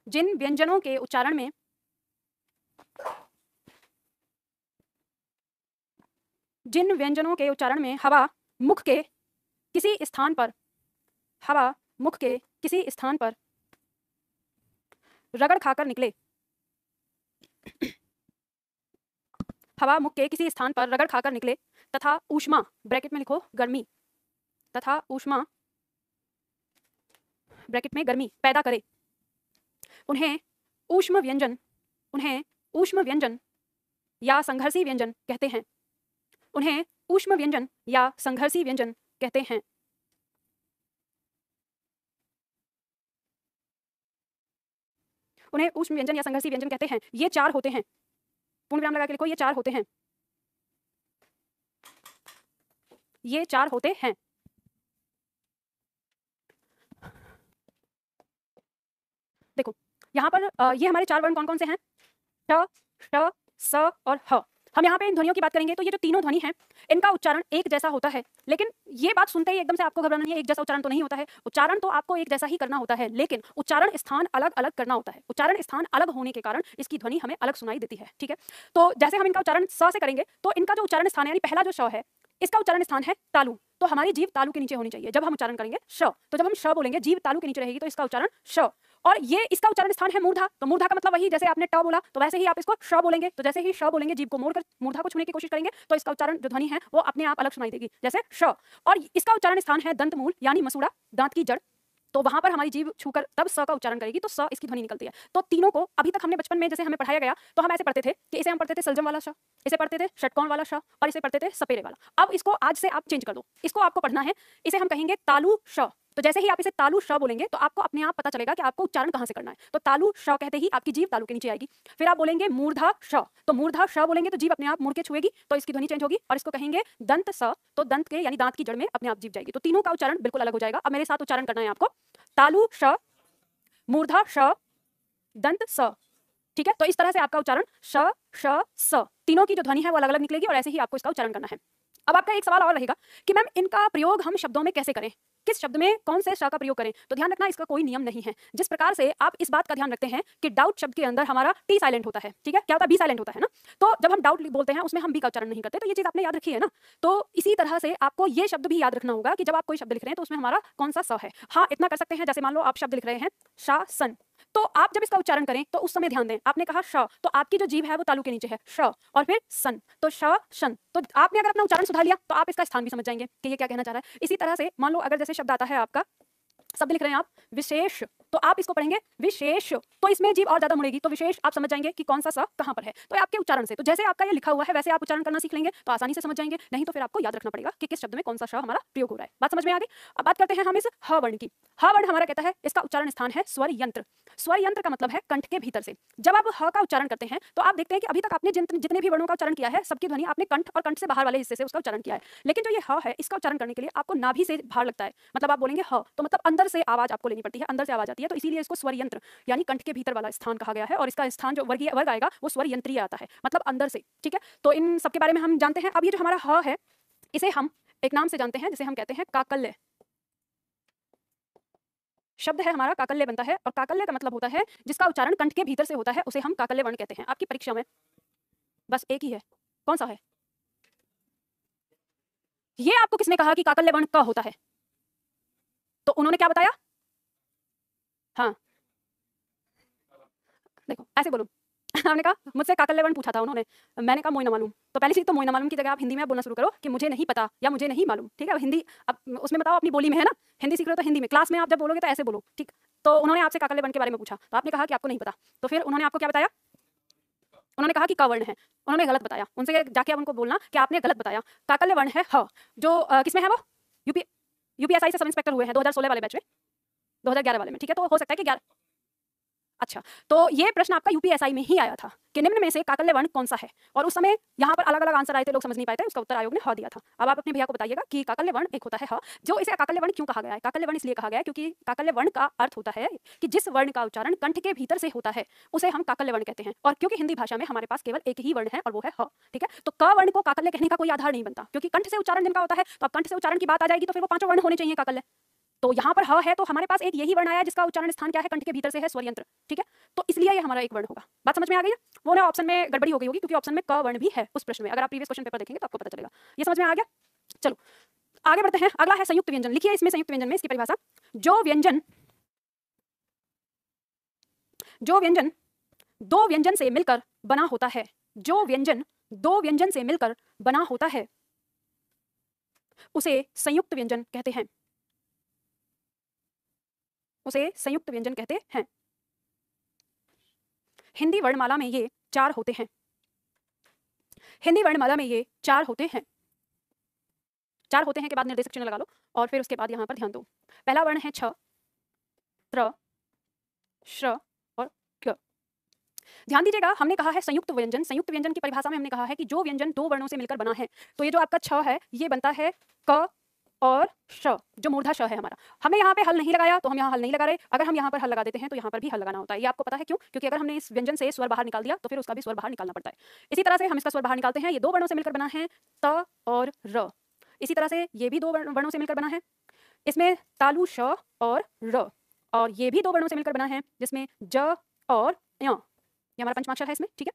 जिन व्यंजनों के उच्चारण में हवा मुख के किसी स्थान पर रगड़ खाकर निकले तथा ऊष्मा ब्रैकेट में लिखो गर्मी ब्रैकेट में गर्मी पैदा करे, उन्हें ऊष्म व्यंजन या संघर्षी व्यंजन कहते हैं। उन्हें ऊष्म व्यंजन या संघर्षी व्यंजन कहते हैं। ये चार होते हैं। पूर्ण विराम लगा के लिखो, ये चार होते हैं। देखो यहाँ पर ये हमारे चार वर्ण कौन कौन से हैं? ट, श, स और ह। हम यहाँ पे इन ध्वनियों की बात करेंगे तो ये जो तीनों ध्वनि हैं इनका उच्चारण एक जैसा होता है, लेकिन ये बात सुनते ही एकदम से आपको घबराना नहीं है, एक जैसा उच्चारण तो नहीं होता है। उच्चारण तो आपको एक जैसा ही करना होता है, लेकिन उच्चारण स्थान अलग अलग करना होता है। उच्चारण स्थान अलग होने के कारण इसकी ध्वनि हमें अलग सुनाई देती है। ठीक है, तो जैसे हम इनका उच्चारण स से करेंगे तो इनका जो उच्चारण स्थान है यानी पहला जो श है इसका उच्चारण स्थान है तालु, तो हमारी जीभ तालु के नीचे होनी चाहिए जब हम उच्चारण करेंगे श। तो जब हम श बोलेंगे जीभ तालु के नीचे रहेगी तो इसका उच्चारण श। और ये इसका उच्चारण स्थान है मूर्धा, तो मूर्धा का मतलब वही जैसे आपने ट बोला तो वैसे ही आप इसको श बोलेंगे। तो जैसे ही श बोलेंगे जीभ को मोड़कर मूर्धा को छूने की कोशिश करेंगे तो इसका उच्चारण जो ध्वनि है वो अपने आप अलग सुनाई देगी जैसे श। और इसका उच्चारण स्थान है दंतमूल यानी मसूड़ा, दांत की जड़, तो वहां पर हमारी जीभ छूकर तब स का उच्चारण करेगी तो स इसकी ध्वनि निकलती है। तो तीनों को अभी तक हमने बचपन में जैसे हमें पढ़ाया गया तो हम ऐसे पढ़ते थे कि इसे हम पढ़ते थे सलजम वाला श, इसे पढ़ते थे षटकोण वाला श और इसे पढ़ते थे सपेरे वाला। अब इसको आज से आप चेंज कर दो, इसको आपको पढ़ना है, इसे हम कहेंगे तालु श। तो जैसे ही आप इसे तालु श बोलेंगे तो आपको अपने आप पता चलेगा कि आपको उच्चारण कहां से करना है। तो तालु श कहते ही आपकी जीभ तालु के नीचे आएगी। फिर आप बोलेंगे मूर्धा श, तो मूर्धा श बोलेंगे तो जीभ अपने आप मुड़ के छुएगी तो इसकी ध्वनि चेंज होगी। और इसको कहेंगे दंत स, तो दंत के यानी दांत की जड़ में अपने आप जीभ जाएगी। तो तीनों का उच्चारण बिल्कुल अलग हो जाएगा। अब मेरे साथ उच्चारण करना है आपको, तालु श, मूर्धा श, दंत स। ठीक है, तो इस तरह से आपका उच्चारण श श स तीनों की जो ध्वनि है वो अलग अलग निकलेगी और ऐसे ही आपको इसका उच्चारण करना है। अब आपका एक सवाल और रहेगा कि मैम इनका प्रयोग हम शब्दों में कैसे करें, किस शब्द में कौन से श का प्रयोग करें। तो ध्यान रखना इसका कोई नियम नहीं है। जिस प्रकार से आप इस बात का ध्यान रखते हैं कि डाउट शब्द के अंदर हमारा टी साइलेंट होता है, ठीक है, क्या होता है, बी साइलेंट होता है ना, तो जब हम डाउट बोलते हैं उसमें हम बी का उच्चारण नहीं करते, तो ये चीज आपने याद रखी है ना। तो इसी तरह से आपको ये शब्द भी याद रखना होगा कि जब आप कोई शब्द लिख रहे हैं तो उसमें हमारा कौन सा स है। हाँ, इतना कर सकते हैं, जैसे मान लो आप शब्द लिख रहे हैं शासन, तो आप जब इसका उच्चारण करें तो उस समय ध्यान दें, आपने कहा श, तो आपकी जो जीभ है वो तालु के नीचे है, श और फिर सन, तो श शन। तो आपने अगर अपना उच्चारण सुधार लिया तो आप इसका स्थान भी समझ जाएंगे कि ये क्या कहना चाह रहा है। इसी तरह से मान लो अगर जैसे शब्द आता है आपका, शब्द लिख रहे हैं आप विशेष, तो आप इसको पढ़ेंगे विशेष, तो इसमें जीभ और ज्यादा मुड़ेगी, तो विशेष आप समझ जाएंगे कि कौन सा स कहां पर है। तो आपके उच्चारण से, तो जैसे आपका ये लिखा हुआ है वैसे आप उच्चारण करना सीख लेंगे तो आसानी से समझ जाएंगे, नहीं तो फिर आपको याद रखना पड़ेगा कि किस शब्द में कौन सा श हमारा प्रयोग हो रहा है। बात समझ में आ गई। अब बात करते हैं हम इस ह वर्ण की। ह वर्ण हमारा कहता है इसका उच्चारण स्थान है स्वर यंत्र। स्वर यंत्र का मतलब है कंठ के भीतर से। जब आप ह का उच्चारण करते हैं तो आप देखते हैं कि अभी तक आपने जितने भी वर्णों का उच्चारण किया है सबकी ध्वनि आपने कंठ और कंठ से बाहर वाले हिस्से से उसका उच्चारण किया है, लेकिन जो ये ह है इसका उच्चारण करने के लिए आपको नाभि से बाहर लगता है। मतलब आप बोलेंगे ह तो मतलब अंदर से आवाज आपको लेनी पड़ती है, अंदर से आवाज आती है, तो इसीलिए इसको स्वर यंत्र यानी कंठ के भीतर वाला स्थान कहा गया है। और इसका स्थान जो वर्ग आएगा वो स्वर यंत्रीय आता है, मतलब अंदर से। ठीक है, तो इन सबके बारे में हम जानते हैं। अब ये जो हमारा ह है इसे हम एक नाम से जानते हैं जिसे हम कहते हैं काकल्य। शब्द है हमारा काकल्य बनता है, और काकल्य का मतलब होता है जिसका उच्चारण कंठ के भीतर से होता है, उसे हम काकल्य वर्ण कहते हैं। आपकी परीक्षा में बस एक ही है, कौन सा है? ये आपको किसने कहा कि काकल्य वर्ण का होता है? तो उन्होंने क्या बताया? हाँ देखो ऐसे बोलो हमने कहा मुझसे काकल्य वर्ण पूछा था उन्होंने, मैंने कहा मोई ना मालूम। तो पहली चीज तो मोई ना मालूम की जगह आप हिंदी में बोलना शुरू करो कि मुझे नहीं पता या मुझे नहीं मालूम। ठीक है, अब हिंदी अब उसमें बताओ अपनी बोली में, है ना, हिंदी सीख रहे हो तो हिंदी में, क्लास में आप जब बोलोगे तो ऐसे बोलो। ठीक, तो उन्होंने आपसे काकल्य वर्ण के बारे में पूछा तो आपने कहा कि आपको नहीं पता, तो फिर उन्होंने आपको क्या बताया? उन्होंने कहा कि क वर्ण है, उन्होंने गलत बताया। उनसे जाके अब उनको बोलना कि आपने गलत बताया, काकल्य वर्ण है ह, जो किसमें है वो यूपीएसआई से सब इंस्पेक्टर हुए हैं 2016 वाले बैच में, 2011 वाले में। ठीक है, तो हो सकता है कि 11। अच्छा, तो ये प्रश्न आपका यूपीएसआई में ही आया था कि निम्न में से काकल्य वर्ण कौन सा है, और उस समय यहाँ पर अलग अलग आंसर आए थे, लोग समझ नहीं पाए थे, उसका उत्तर आयोग ने ह दिया था। अब आप अपने भैया को बताइएगा कि काकल्य वर्ण एक होता है ह, जो इसे काकल्य वर्ण क्यों कहा गया है। काकल्य वर्ण इसलिए कहा गया है क्योंकि काकल्य वर्ण का अर्थ होता है कि जिस वर्ण का उच्चारण कंठ के भीतर से होता है उसे हम काकल्य वर्ण कहते हैं। और क्योंकि हिंदी भाषा में हमारे पास केवल एक ही वर्ण है और वो है ह। ठीक है, तो क वर्ण को काकल्य कहने का कोई आधार नहीं बनता, क्योंकि कंठ से उच्चारण जिनका होता है, तो अब कंठ से उच्चारण की बात आ जाएगी तो फिर वो पांचों वर्ण होने चाहिए काकल्य। तो यहाँ पर ह है तो हमारे पास एक यही वर्ण आया जिसका उच्चारण स्थान क्या है, कंठ के भीतर से है, स्वर यंत्र, ठीक है। तो इसलिए ये हमारा एक वर्ण होगा। बात समझ में आ गई है? वो ना ऑप्शन में गड़बड़ी हो गई होगी क्योंकि ऑप्शन में क वर्ण भी है उस प्रश्न में, अगर आप प्रीवियस क्वेश्चन पेपर देखेंगे तो आपको पता चलेगा। ये समझ में आ गया? चलो आगे बढ़ते हैं। अगला है संयुक्त व्यंजन। लिखिए इसमें संयुक्त व्यंजन में इसकी परिभाषा, जो व्यंजन दो व्यंजन से मिलकर बना होता है, जो व्यंजन दो व्यंजन से मिलकर बना होता है उसे संयुक्त व्यंजन कहते हैं, उसे संयुक्त व्यंजन कहते हैं। हिंदी वर्णमाला में ये 4 होते हैं, हिंदी वर्णमाला में ये 4 होते हैं। 4 होते हैं के बाद निर्देशक चिन्ह लगा लो और फिर उसके बाद यहां पर ध्यान दो। पहला वर्ण है छ, त्र, श्र और क। ध्यान दीजिएगा, हमने कहा है संयुक्त व्यंजन। संयुक्त व्यंजन की परिभाषा में हमने कहा है कि जो व्यंजन दो वर्णों से मिलकर बना है, तो ये जो आपका छ है ये बनता है क और श, जो मूर्धा श है हमारा। हमने यहाँ पे हल नहीं लगाया तो हम यहाँ हल नहीं लगा रहे, अगर हम यहाँ पर हल लगा देते हैं तो यहाँ पर भी हल लगाना होता है। ये आपको पता है क्यों? क्योंकि अगर हमने इस व्यंजन से स्वर बाहर निकाल दिया तो फिर उसका भी स्वर बाहर निकालना पड़ता है। इसी तरह से हम इसका स्वर बाहर निकालते हैं। ये दो वर्णों से मिलकर बना है त और र। इसी तरह से ये भी दो वर्णों से मिलकर बना है, इसमें तालु श और र। और ये भी दो वर्णों से मिलकर बना है जिसमें ज और य। ये हमारा पंचमाक्षर है इसमें, ठीक है।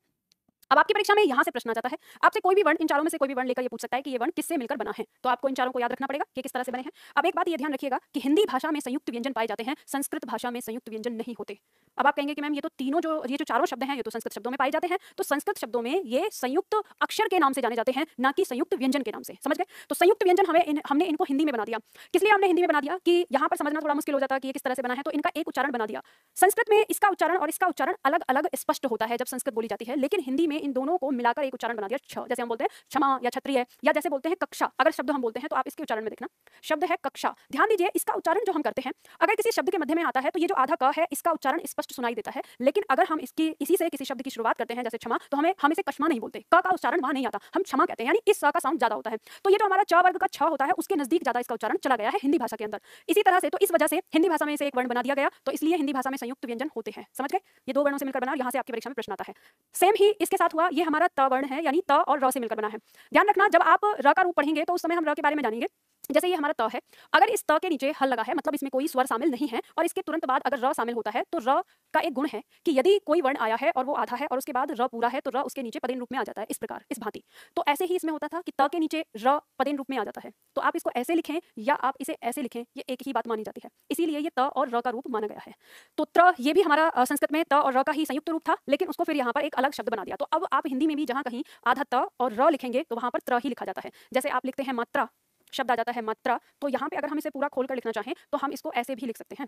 अब आपकी परीक्षा में यहाँ से प्रश्न आ जाता है, आपसे कोई भी वर्ण, इन चारों में से कोई भी वर्ण लेकर ये पूछ सकता है कि ये वर्ण किससे मिलकर बना है। तो आपको इन चारों को याद रखना पड़ेगा कि किस तरह से बने हैं। अब एक बात ये ध्यान रखिएगा कि हिंदी भाषा में संयुक्त व्यंजन पाए जाते हैं, संस्कृत भाषा में संयुक्त व्यंजन नहीं होते। अब आप कहेंगे कि मैम ये तो तीनों ये जो चारों शब्द हैं ये तो संस्कृत शब्दों में पाए जाते हैं, तो संस्कृत शब्दों में ये संयुक्त अक्षर के नाम से जाने जाते हैं, ना कि संयुक्त व्यंजन के नाम से। समझ गए? तो संयुक्त व्यंजन हमने इनको हिंदी में बना दिया। किस लिए हमने हिंदी में बना दिया कि यहाँ पर समझना थोड़ा मुश्किल हो जाता है कि ये किस तरह से बना है, तो इनका एक उच्चारण बना दिया। संस्कृत में इसका उच्चारण और इसका उच्चारण अलग अलग स्पष्ट होता है जब संस्कृत बोली जाती है, लेकिन हिंदी में इन दोनों को मिलाकर एक उच्चारण बना दिया छ। जैसे हम बोलते हैं क्षमा या क्षत्रिय, या जैसे बोलते हैं कक्षा, अगर शब्द हम बोलते हैं तो आप इसके उच्चारण में देखना, शब्द है कक्षा। ध्यान दीजिए, इसका उच्चारण जो हम करते हैं, अगर किसी शब्द के मध्य में आता है तो ये जो आधा क है इसका उच्चारण स्पष्ट सुनाई देता है, लेकिन अगर हम इसी से किसी शब्द की शुरुआत करते हैं जैसे क्षमा, तो हम इसे कश्मा नहीं बोलते, क का उच्चारण वहां नहीं आता, हम क्षमा कहते हैं, यानी इस स का साउंड ज्यादा होता है। तो ये जो हमारा च वर्ग का छ होता है उसके नजदीक ज्यादा इसका उच्चारण चला गया है हिंदी भाषा के अंदर। इसी तरह से तो इस वजह से हिंदी भाषा में इसे एक वर्ण बना दिया गया, तो इसलिए हिंदी भाषा में संयुक्त व्यंजन होते हैं। समझ गए? ये दो वर्णों से मिलकर बना, यहाँ से आपकी परीक्षा में प्रश्न आता है। सेम ही इसके साथ हुआ, ये हमारा त वर्ण है, यानी त और र से मिलकर बना है। ध्यान रखना, जब आप र का रूप पढ़ेंगे तो उस समय हम र के बारे में जानेंगे। जैसे ये हमारा त है, अगर इस त के नीचे हल लगा है मतलब इसमें कोई स्वर शामिल नहीं है और इसके तुरंत बाद अगर र शामिल होता है, तो र का एक गुण है कि यदि कोई वर्ण आया है और वो आधा है और उसके बाद र पूरा है तो र उसके नीचे पदेन रूप में आ जाता है, इस प्रकार, इस भांति। तो ऐसे ही इसमें होता था कि त के नीचे र पदेन रूप में आ जाता है। तो आप इसको ऐसे लिखें या आप इसे ऐसे लिखें, ये एक ही बात मानी जाती है, इसीलिए ये त और र का रूप माना गया है। तो त्र, ये भी हमारा संस्कृत में त और र का ही संयुक्त रूप था, लेकिन उसको फिर यहाँ पर एक अलग शब्द बना दिया। तो अब आप हिंदी में भी जहाँ कहीं आधा त और र लिखेंगे तो वहां पर त्र ही लिखा जाता है। जैसे आप लिखते हैं मात्रा, शब्द आ जाता है मात्रा, तो यहाँ पे अगर हम इसे पूरा खोलकर लिखना चाहें तो हम इसको ऐसे भी लिख सकते हैं,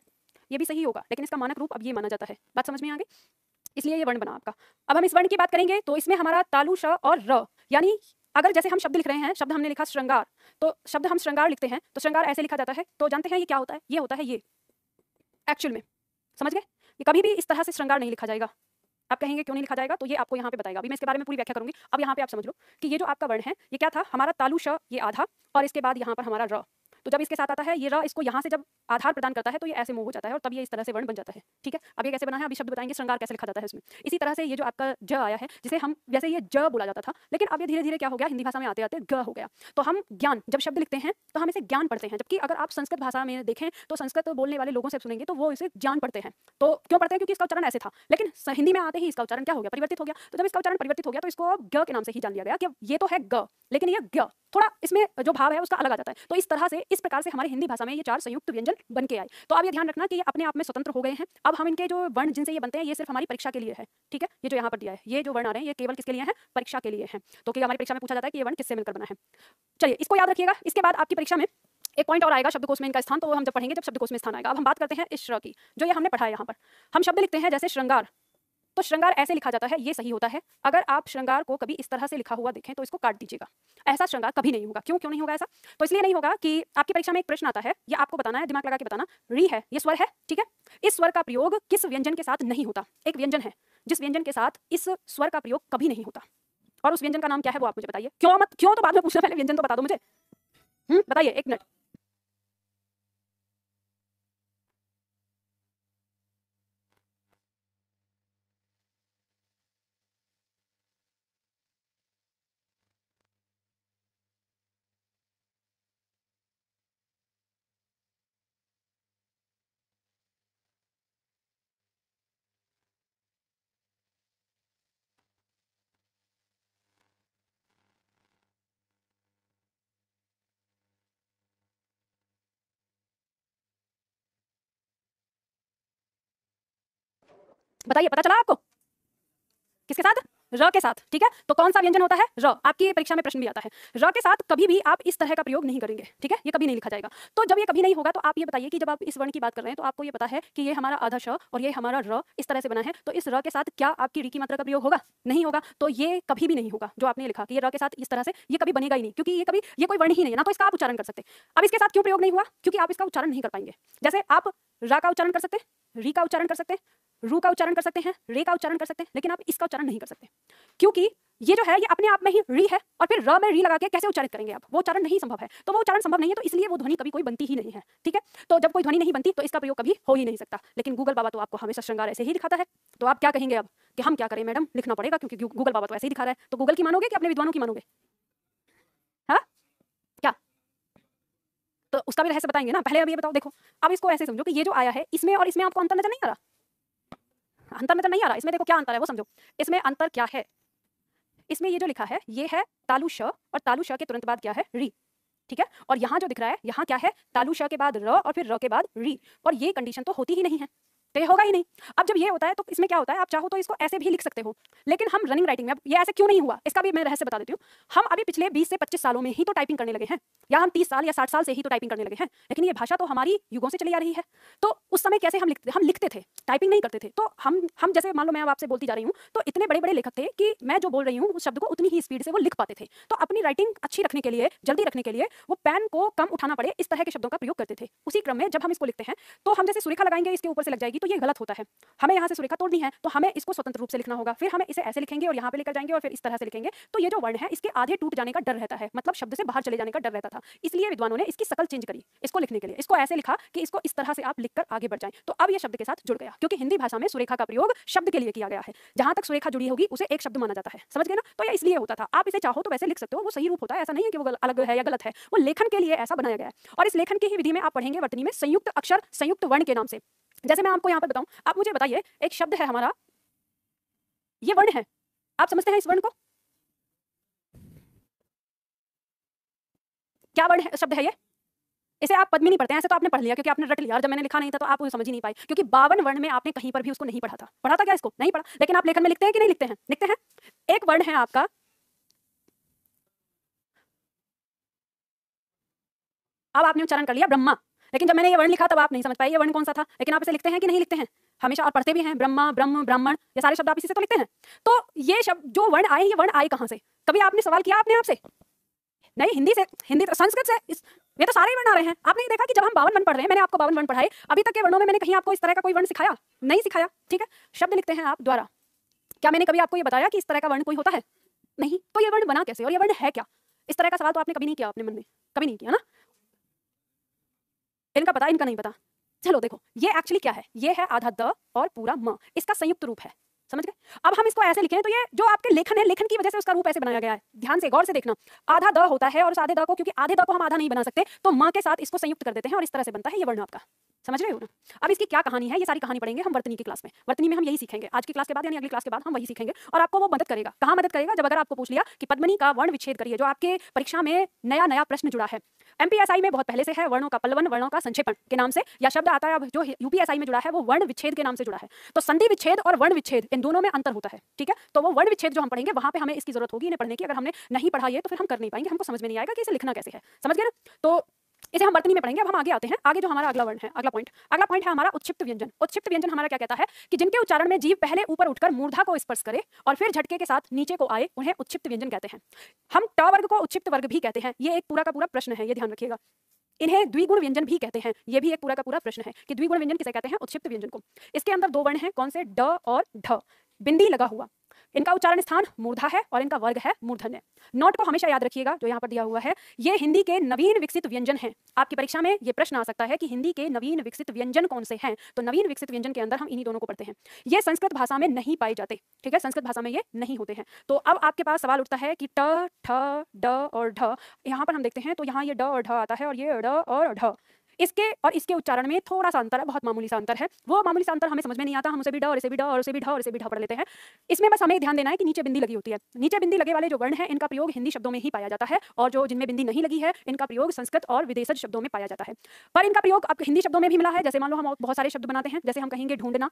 ये भी सही होगा, लेकिन इसका मानक रूप अब ये माना जाता है। बात समझ में आ गई? इसलिए ये वर्ण बना आपका। अब हम इस वर्ण की बात करेंगे तो इसमें हमारा तालु श और र, यानी अगर जैसे हम शब्द लिख रहे हैं, शब्द हमने लिखा श्रृंगार, तो शब्द हम श्रृंगार लिखते हैं तो श्रृंगार ऐसे लिखा जाता है। तो जानते हैं ये क्या होता है? ये होता है ये एक्चुअल में, समझ गए? ये कभी भी इस तरह से श्रृंगार नहीं लिखा जाएगा। आप कहेंगे क्यों नहीं लिखा जाएगा, तो ये आपको यहाँ पे बताएगा। अभी मैं इसके बारे में पूरी व्याख्या करूंगी। अब यहाँ पे आप समझ लो कि ये जो आपका वर्ण है ये क्या था, हमारा तालु श, ये आधा, और इसके बाद यहाँ पर हमारा र। तो जब इसके साथ आता है ये र, इसको यहाँ से जब आधार प्रदान करता है तो ये ऐसे मूव हो जाता है और तब ये इस तरह से वर्ण बन जाता है। ठीक है, अब ये कैसे बना है अभी शब्द बताएंगे, श्रृंगार कैसे लिखा जाता है इसमें। इसी तरह से ये जो आपका ज आया है, जिसे हम वैसे ये ज बोला जाता था, लेकिन अब ये धीरे धीरे क्या हो गया, हिंदी भाषा में आते आते ग हो गया। तो हम ज्ञान, जब शब्द लिखते हैं तो हम इसे ज्ञान पढ़ते हैं, जबकि अगर आप संस्कृत भाषा में देखें तो संस्कृत बोलने वाले लोगों से सुनेंगे तो वो इसे ज्ञान पढ़ते हैं। तो क्यों पढ़ते हैं? क्योंकि इसका उच्चारण ऐसे था, लेकिन हिंदी में आते ही इसका उच्चारण क्या हो गया, परिवर्तित हो गया। तो जब इसका उच्चारण परिवर्तित हो गया तो इसको ग के नाम से ही जान लिया गया कि ये तो है ग, लेकिन ये ग थोड़ा इसमें जो भाव है उसका अलग आ जाता है। तो इस तरह से, इस प्रकार से हमारे हिंदी भाषा में ये चार संयुक्त व्यंजन बन के आए। तो आप ये ध्यान रखना कि ये अपने आप में स्वतंत्र हो गए हैं। अब हम इनके जो वर्ण जिनसे ये बनते हैं ये सिर्फ हमारी परीक्षा के लिए है। ठीक है, ये जो यहाँ पर दिया है, ये जो वर्ण आ रहे हैं ये केवल किसके लिए है? परीक्षा के लिए है। तो कि हमारी परीक्षा में पूछा जाता है कि ये वर्ण किससे मिलकर बना है। चलिए इसको याद रखिएगा। इसके बाद आपकी परीक्षा में एक पॉइंट और आएगा, शब्दकोश में इनका स्थान, तो वो हम जब पढ़ेंगे जब शब्दकोश में स्थान आएगा। अब हम बात करते हैं इस श्र की, जो ये हमने पढ़ा है। यहाँ पर हम शब्द लिखते हैं जैसे श्रृंगार, तो श्रृंगार ऐसे लिखा जाता है, ये सही होता है। अगर आप श्रृंगार को कभी इस तरह से लिखा हुआ देखें तो इसको काट दीजिएगा, ऐसा श्रृंगार कभी नहीं होगा। क्यों नहीं होगा ऐसा? तो इसलिए नहीं होगा कि आपकी परीक्षा में एक प्रश्न आता है, ये आपको बताना है, दिमाग लगा के बताना। री है, ये स्वर है, ठीक है। इस स्वर का प्रयोग किस व्यंजन के साथ नहीं होता? एक व्यंजन है जिस व्यंजन के साथ इस स्वर का प्रयोग कभी नहीं होता, और उस व्यंजन का नाम क्या है वो आप मुझे बताइए। क्यों तो बाद में पूछना, पहले व्यंजन तो बता दो मुझे। बताइए, एक मिनट। बताइए, पता चला आपको? किसके साथ? र के साथ, ठीक है। तो कौन सा व्यंजन होता है? र। आपकी परीक्षा में प्रश्न भी आता है। र के साथ कभी भी आप इस तरह का प्रयोग नहीं करेंगे, ठीक है, ये कभी नहीं लिखा जाएगा। तो जब ये कभी नहीं होगा तो आप ये बताइए कि जब आप इस वर्ण की बात कर रहे हैं तो आपको ये पता है कि ये हमारा आधा श और ये हमारा र इस तरह से बना है, तो इस र के साथ क्या आपकी री की मात्रा का प्रयोग होगा? नहीं होगा। तो ये कभी भी नहीं होगा जो आपने लिखा कि ये र के साथ इस तरह से, ये कभी बनेगा ही नहीं, क्योंकि ये कोई वर्ण ही नहीं है ना, तो इसका आप उच्चारण कर सकते। अब इसके साथ क्यों प्रयोग नहीं हुआ? क्योंकि आप इसका उच्चारण नहीं कर पाएंगे। जैसे आप रा का उच्चारण कर सकते हैं, री का उच्चारण कर सकते हैं, रू का उच्चारण कर सकते हैं, रे का उच्चारण कर सकते हैं, लेकिन आप इसका उच्चारण नहीं कर सकते, क्योंकि ये जो है ये अपने आप में ही री है, और फिर र में री लगा के कैसे उच्चारित करेंगे आप? वो उच्चारण नहीं संभव है। तो वो उच्चारण संभव नहीं है, तो इसलिए वो ध्वनि कभी कोई बनती ही नहीं है, ठीक है। तो जब कोई ध्वनि नहीं बनती तो इसका प्रयोग कभी हो ही नहीं सकता। लेकिन गूगल बाबा तो आपको हमेशा श्रृंगार ऐसे ही दिखाता है, तो आप क्या कहेंगे अब कि हम क्या करें मैडम, लिखना पड़ेगा क्योंकि गूगल बाबा तो ऐसे ही दिखा रहा है। तो गूगल की मानोगे कि अपने विद्वानों की मानोगे? हाँ, क्या? तो उसका भी रहस्य बताएंगे ना। पहले अब ये बताओ, देखो अब इसको ऐसे समझो कि ये जो आया है इसमें और इसमें आपको अंतर नजर नहीं आ रहा? अंतर नजर नहीं आ रहा? इसमें देखो क्या अंतर है वो समझो। इसमें अंतर क्या है? इसमें ये जो लिखा है ये है तालु श, और तालु श के तुरंत बाद क्या है? री, ठीक है। और यहाँ जो दिख रहा है यहाँ क्या है? तालु श के बाद र और फिर र के बाद री, और ये कंडीशन तो होती ही नहीं है, तो ये होगा ही नहीं। अब जब ये होता है तो इसमें क्या होता है, आप चाहो तो इसको ऐसे भी लिख सकते हो, लेकिन हम रनिंग राइटिंग में, अब ये ऐसे क्यों नहीं हुआ इसका भी मैं रहस्य बता देती हूँ। हम अभी पिछले 20 से 25 सालों में ही तो टाइपिंग करने लगे हैं, या हम 30 साल या 60 साल से ही तो टाइपिंग करने लगे हैं, लेकिन ये भाषा तो हमारी युगों से चली आ रही है। तो उस समय कैसे हम लिखते थे, टाइपिंग नहीं करते थे। तो हम जैसे मान लो मैं अब आपसे बोलती जा रही हूँ, तो इतने बड़े बड़े लेखक थे कि मैं जो बोल रही हूँ उस शब्द को उतनी ही स्पीड से वो लिख पाते थे। तो अपनी राइटिंग अच्छी रखने के लिए, जल्दी रखने के लिए, वो पेन को कम उठाना पड़े इस तरह के शब्दों का प्रयोग करते थे। उसी क्रम में जब हम इसको लिखते हैं तो हम जैसे सुरेखा लगाएंगे इसके ऊपर से लग जाएगी, तो ये गलत होता है। हमें यहाँ से सुरेखा तोड़नी है तो हमें इसको स्वतंत्र रूप से लिखना होगा, फिर हमें इसे ऐसे लिखेंगे और यहाँ पे लेकर जाएंगे और फिर इस तरह से लिखेंगे। तो ये जो वर्ण है इसके आधे टूट जाने का डर रहता है, मतलब शब्द से बाहर चले जाने का डर रहता था, इसलिए विद्वानों ने इसकी शकल चेंज करी इसको लिखने के लिए। इसको ऐसे लिखा कि इसको इस तरह से आप लिखकर आगे बढ़ जाएं, तो अब ये शब्द के साथ जुड़ गया, क्योंकि हिंदी भाषा में सुरेखा का प्रयोग शब्द के लिए किया गया है। जहां तक सुरेखा जुड़ी होगी उसे एक शब्द माना जाता है, समझ गए ना। तो ये इसलिए होता था। आप इसे चाहो तो वैसे लिख सकते हो, वो सही रूप होता है, ऐसा नहीं है कि वो अलग है या गलत है, वो लेखन के लिए ऐसा बनाया गया है। और इस लेखन की ही विधि में आप पढ़ेंगे वर्तनी में संयुक्त अक्षर संयुक्त वर्ण के नाम से। जैसे मैं आपको यहाँ पर बताऊं, आप मुझे बताइए, एक शब्द है हमारा, ये वर्ण है, आप समझते हैं इस वर्ण को? क्या वर्ण है, शब्द है ये? इसे आप पद्मिनी पढ़ते हैं, ऐसे तो आपने पढ़ लिया क्योंकि आपने रट लिया, और जब मैंने लिखा नहीं था तो आप वो समझ ही नहीं पाए, क्योंकि 52 वर्ण में आपने कहीं पर भी उसको नहीं पढ़ा था। पढ़ा था क्या इसको? नहीं पढ़ा। लेकिन आप लेखन में लिखते हैं कि नहीं लिखते हैं? लिखते हैं। एक वर्ण है आपका, अब आपने उच्चारण कर लिया ब्रह्मा, लेकिन जब मैंने ये वर्ण लिखा तब आप नहीं समझ पाए ये वर्ण कौन सा था। लेकिन आप इसे लिखते हैं कि नहीं लिखते हैं हमेशा, और पढ़ते भी हैं, ब्रह्मा, ब्रह्म, ब्राह्मण, ये सारे शब्द आप इसी से तो लिखते हैं। तो ये शब्द जो वर्ण आए, ये वर्ण आए कहाँ से? कभी आपने सवाल किया अपने आप से? नहीं, हिंदी से, हिंदी संस्कृत से। ये तो सारे वर्ण आ रहे हैं। आपने देखा कि जब हम 52 वर्ण पढ़ रहे हैं, मैंने आपको 52 वर्ण पढ़ाए, अभी तक के वर्णों में मैंने कहीं आपको इस तरह का कोई वर्ण सिखाया? नहीं सिखाया, ठीक है। शब्द लिखते हैं आप द्वारा, क्या मैंने कभी आपको ये बताया कि इस तरह का वर्ण कोई होता है? नहीं। तो ये वर्ण बना कैसे और ये वर्ण है क्या? इस तरह का सवाल तो आपने कभी नहीं किया अपने मन में, कभी नहीं किया ना। इनका पता, इनका नहीं पता। चलो देखो, ये एक्चुअली क्या है, ये है आधा द और पूरा म, इसका संयुक्त रूप है, समझ गए। अब हम इसको ऐसे लिखें तो ये जो आपके लेखन है, लेखन की वजह से उसका रूप ऐसे बनाया गया है। ध्यान से गौर से देखना, आधा द होता है और उस आधे द को, क्योंकि आधे द को हम आधा नहीं बना सकते, तो माँ के साथ इसको संयुक्त कर देते हैं और इस तरह से बनता है ये वर्ण आपका, समझ रहे हो ना। अब इसकी क्या कहानी है, ये सारी कहानी पढ़ेंगे हम वर्तनी की क्लास में। वर्तनी में हम यही सीखेंगे आज की क्लास के बाद, यानी अगली क्लास के बाद हम वही सीखेंगे, और आपको वो मदद करेगा। कहाँ मदद करेगा? जब अगर आपको पूछ लिया कि पद्मिनी का वर्ण विच्छेद करिए, जो आपके परीक्षा में नया नया प्रश्न जुड़ा है, एमपीएसआई में बहुत पहले से है, वर्णों का पल्लवन, वर्णों का संक्षेपण के नाम से, या शब्द आता है अब जो यूपीएसआई में जुड़ा है वो वर्ण विच्छेद के नाम से जुड़ा है। तो संधि विच्छेद और वर्ण विच्छेद, इन दोनों में अंतर होता है, ठीक है। तो वो वर्ण विच्छेद जो हम पढ़ेंगे वहां पे हमें इसकी जरूरत होगी इन्हें पढ़ने की। अगर हमने नहीं पढ़ा ये तो फिर हम कर नहीं पाएंगे, हमको समझ में नहीं आएगा कि इसे लिखना कैसे है, समझ गए ना। तो इसे हम वर्तनी में पढ़ेंगे। अब हम आगे आते हैं, आगे जो हमारा अगला वर्ण है, अगला पॉइंट है हमारा उत्क्षिप्त व्यंजन। उत्क्षिप्त व्यंजन हमारा क्या कहता है कि जिनके उच्चारण में जीभ पहले ऊपर उठकर मूर्धा को स्पर्श करे और फिर झटके के साथ नीचे को आए, उन्हें उत्क्षिप्त व्यंजन कहते हैं। हम ट वर्ग को उत्क्षिप्त वर्ग भी कहते हैं, ये एक पूरा का पूरा प्रश्न है, ये ध्यान रखिएगा। इन्हें द्विगुण व्यंजन भी कहते हैं, ये भी एक पूरा का पूरा प्रश्न है कि द्विगुण व्यंजन किसे कहते हैं, उत्क्षिप्त व्यंजन को। इसके अंदर दो वर्ण हैं, कौन से? ड और ढ, बिंदी लगा हुआ। इनका उच्चारण स्थान मूर्धा है और इनका वर्ग है मूर्धन्य। नोट को हमेशा याद रखिएगा जो यहाँ पर दिया हुआ है, ये हिंदी के नवीन विकसित व्यंजन हैं। आपकी परीक्षा में ये प्रश्न आ सकता है कि हिंदी के नवीन विकसित व्यंजन कौन से हैं, तो नवीन विकसित व्यंजन के अंदर हम इन्हीं दोनों को पढ़ते हैं। ये संस्कृत भाषा में नहीं पाए जाते, ठीक है, संस्कृत भाषा में ये नहीं होते हैं। तो अब आपके पास सवाल उठता है कि ट, ठ, ड और ढ, यहाँ पर हम देखते हैं तो यहाँ ये ड और ढ आता है और ये ड और ढ। इसके और इसके उच्चारण में थोड़ा सा अंतर है, बहुत मामूली सा अंतर है। वो मामूली सा अंतर हमें समझ में नहीं आता, हम उसे भी ड और इसे भी ड और उसे भी ढ और इसे भी ढ पढ़ लेते हैं। इसमें बस हमें ध्यान देना है कि नीचे बिंदी लगी होती है। नीचे बिंदी लगे वाले जो वर्ण हैं इनका प्रयोग हिंदी शब्दों में ही पाया जाता है, और जो जिनमें बिंदी नहीं लगी है इनका प्रयोग संस्कृत और विदेशज शब्दों में पाया जाता है। पर इनका प्रयोग अब हिंदी शब्दों में भी मिला है। जैसे मान लो हम बहुत सारे शब्द बनाते हैं, जैसे हम कहेंगे ढूंढना,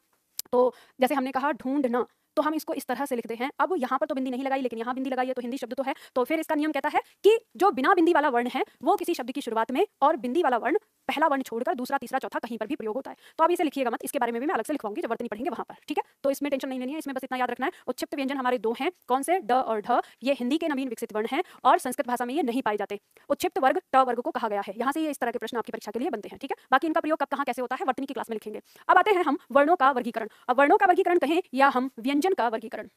तो जैसे हमने कहा ढूंढना, तो हम इसको इस तरह से लिखते हैं। अब यहाँ पर तो बिंदी नहीं लगाई, लेकिन यहाँ बिंदी लगाई है, तो हिंदी शब्द तो है। तो फिर इसका नियम कहता है कि जो बिना बिंदी वाला वर्ण है वो किसी शब्द की शुरुआत में, और बिंदी वाला वर्ण पहला वर्ण छोड़कर दूसरा, तीसरा, चौथा कहीं पर भी प्रयोग होता है। तो अब इसे लिखिएगा मत, इसके बारे में भी मैं अलग से लिखवाऊंगी जब वर्तनी पढ़ेंगे वहां पर, ठीक है। तो इसमें टेंशन नहीं लेनी है, इसमें बस इतना याद रखना है, उत्क्षिप्त व्यंजन हमारे दो हैं, कौन से, ड और ढ। ये हिंदी के नवीन विकसित वर्ण हैं और संस्कृत भाषा में ये नहीं पाए जाते। उत्क्षिप्त वर्ग ट वर्ग को कहा गया है। यहाँ से ये इस तरह के प्रश्न आपकी परीक्षा के लिए बनते हैं, ठीक है। बाकी इनका प्रयोग कब कहाँ कैसे होता है वर्तनी की क्लास में लिखेंगे। अब आते हैं हम वर्णों का वर्गीकरण। अब वर्णों का वर्गीकरण कहें या हम व्यंजन का वर्गीकरण,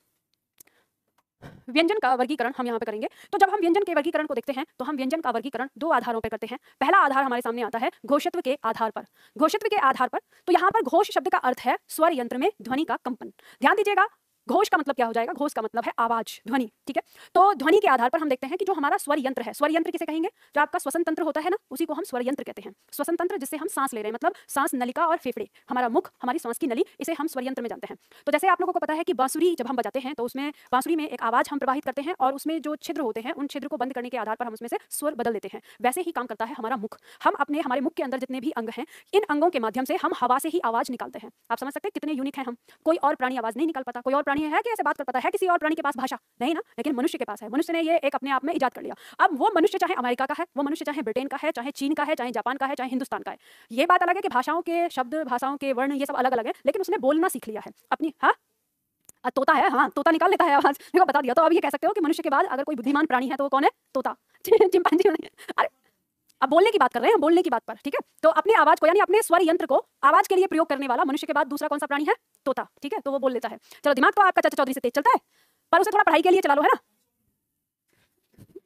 व्यंजन का वर्गीकरण हम यहाँ पे करेंगे। तो जब हम व्यंजन के वर्गीकरण को देखते हैं तो हम व्यंजन का वर्गीकरण दो आधारों पर करते हैं। पहला आधार हमारे सामने आता है घोषत्व के आधार पर। घोषत्व के आधार पर, तो यहाँ पर घोष शब्द का अर्थ है स्वर यंत्र में ध्वनि का कंपन। ध्यान दीजिएगा, घोष का मतलब क्या हो जाएगा, घोष का मतलब है आवाज, ध्वनि, ठीक है। तो ध्वनि के आधार पर हम देखते हैं कि जो हमारा स्वर यंत्र है, स्वर यंत्र किसे कहेंगे, जो आपका श्वसन तंत्र होता है ना, उसी को हम स्वर यंत्र कहते हैं। श्वसन तंत्र जिससे हम सांस ले रहे हैं, मतलब सांस नलिका और फेफड़े, हमारा मुख, हमारी सांस की नली, इसे हम स्वर यंत्र में जानते हैं। तो जैसे आप लोगों को पता है कि बांसुरी जब हम बजाते हैं तो उसमें बांसुरी में एक आवाज हम प्रवाहित करते हैं, और उसमें जो छिद्र होते हैं उन छिद्र को बंद करने के आधार पर हम उसमें से स्वर बदल देते हैं। वैसे ही काम करता है हमारा मुख। हम अपने हमारे मुख के अंदर जितने भी अंग हैं, इन अंगों के माध्यम से हम हवा से ही आवाज निकालते हैं। आप समझ सकते हैं कितने यूनिक हैं हम। कोई और प्राणी आवाज नहीं निकाल पाता। कोई और प्राणी है कि ऐसे बात कर पाता है किसी और प्राणी के पास भाषा नहीं ना, लेकिन मनुष्य के पास है। मनुष्य ने ये एक अपने आप में इजाद कर लिया। अब वो मनुष्य चाहे अमेरिका का है, वो मनुष्य चाहे ब्रिटेन का है, चाहे चीन का है, चाहे जापान का है, चाहे हिंदुस्तान का है, ये बात अलग है कि भाषाओं के शब्द, भाषाओं के वर्ण ये सब अलग अलग है, लेकिन उसने बोलना सीख लिया है अपनी। हाँ, तोता है, हाँ तोता निकाल लेता है आवाज, देखो बता दिया। तो अब ये कह सकते हो कि मनुष्य के बाद अगर कोई बुद्धिमान प्राणी है तो वो कौन है, तोता। चिंपांजी नहीं। अरे अब बोलने की बात कर रहे हैं, बोलने की बात पर, ठीक है। तो अपनी आवाज को यानी अपने स्वर यंत्र को आवाज के लिए प्रयोग करने वाला मनुष्य के बाद दूसरा कौन सा प्राणी है, तोता, ठीक है। तो वो बोल लेता है। चलो, दिमाग तो आपका चाचा चौधरी से तेज चलता है, पर उसे थोड़ा पढ़ाई के लिए चला लो, है ना।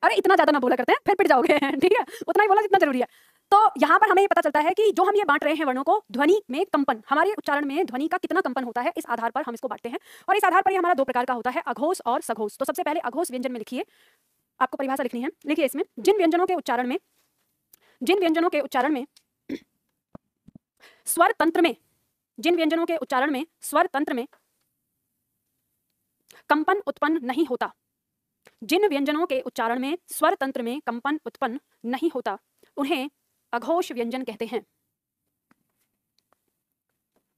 अरे इतना ज्यादा ना बोला करते हैं, फिर पिट जाओगे, ठीक है। उतना ही बोला जितना जरूरी है। तो यहाँ पर हमें ये पता चलता है कि जो हम ये बांट रहे हैं वर्णों को, ध्वनि में कंपन, हमारे उच्चारण में ध्वनि का कितना कंपन होता है, इस आधार पर हम इसको बांटते हैं। और इस आधार पर ये हमारा दो प्रकार का होता है, अघोष और सघोष। तो सबसे पहले अघोष व्यंजन में लिखिए, आपको परिभाषा लिखनी है। लिखिए इसमें, जिन व्यंजनों के उच्चारण में स्वर तंत्र में, जिन व्यंजनों के उच्चारण में स्वर तंत्र में कंपन उत्पन्न नहीं होता, जिन व्यंजनों के उच्चारण में स्वर तंत्र में कंपन उत्पन्न नहीं होता, उन्हें अघोष व्यंजन कहते हैं।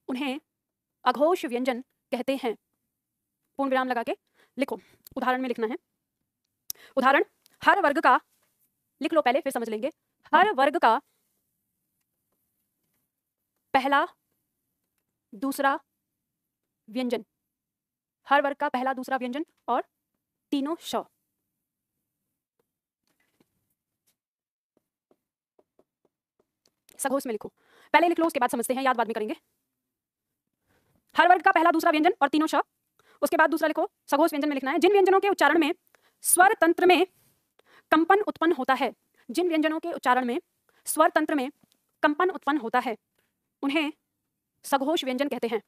उन्हें अघोष व्यंजन कहते हैं। पूर्ण विराम लगा के लिखो। उदाहरण में लिखना है। उदाहरण, हर वर्ग का, लिख लो पहले फिर समझ लेंगे। हर वर्ग का पहला दूसरा व्यंजन, हर वर्ग का पहला दूसरा व्यंजन और तीनों श। सघोष में लिखो, पहले लिख लो उसके बाद समझते हैं, याद बाद में करेंगे। हर वर्ग का पहला दूसरा व्यंजन और तीनों श, उसके बाद दूसरा लिखो। सघोष व्यंजन में लिखना है, जिन व्यंजनों के उच्चारण में स्वर तंत्र में कंपन उत्पन्न होता है, जिन व्यंजनों के उच्चारण में स्वर तंत्र में कंपन उत्पन्न होता है, उन्हें सघोष व्यंजन कहते हैं।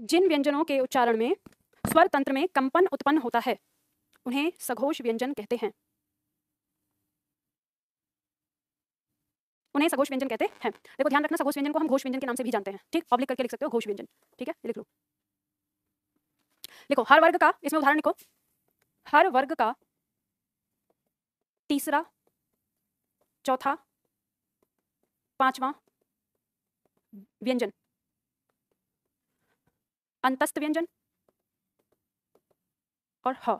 जिन व्यंजनों के उच्चारण में स्वर तंत्र में कंपन उत्पन्न होता है, उन्हें सघोष व्यंजन कहते हैं। उन्हें सघोष व्यंजन कहते हैं। देखो ध्यान रखना, सघोष व्यंजन को हम घोष व्यंजन के नाम से भी जानते हैं, ठीक। ऑब्लिक करके लिख सकते हो घोष व्यंजन, ठीक है। लिख लो, लिखो हर वर्ग का, इसमें उदाहरण लिखो। हर वर्ग का तीसरा, चौथा, पांचवा व्यंजन अंतस्थ व्यंजन और ह।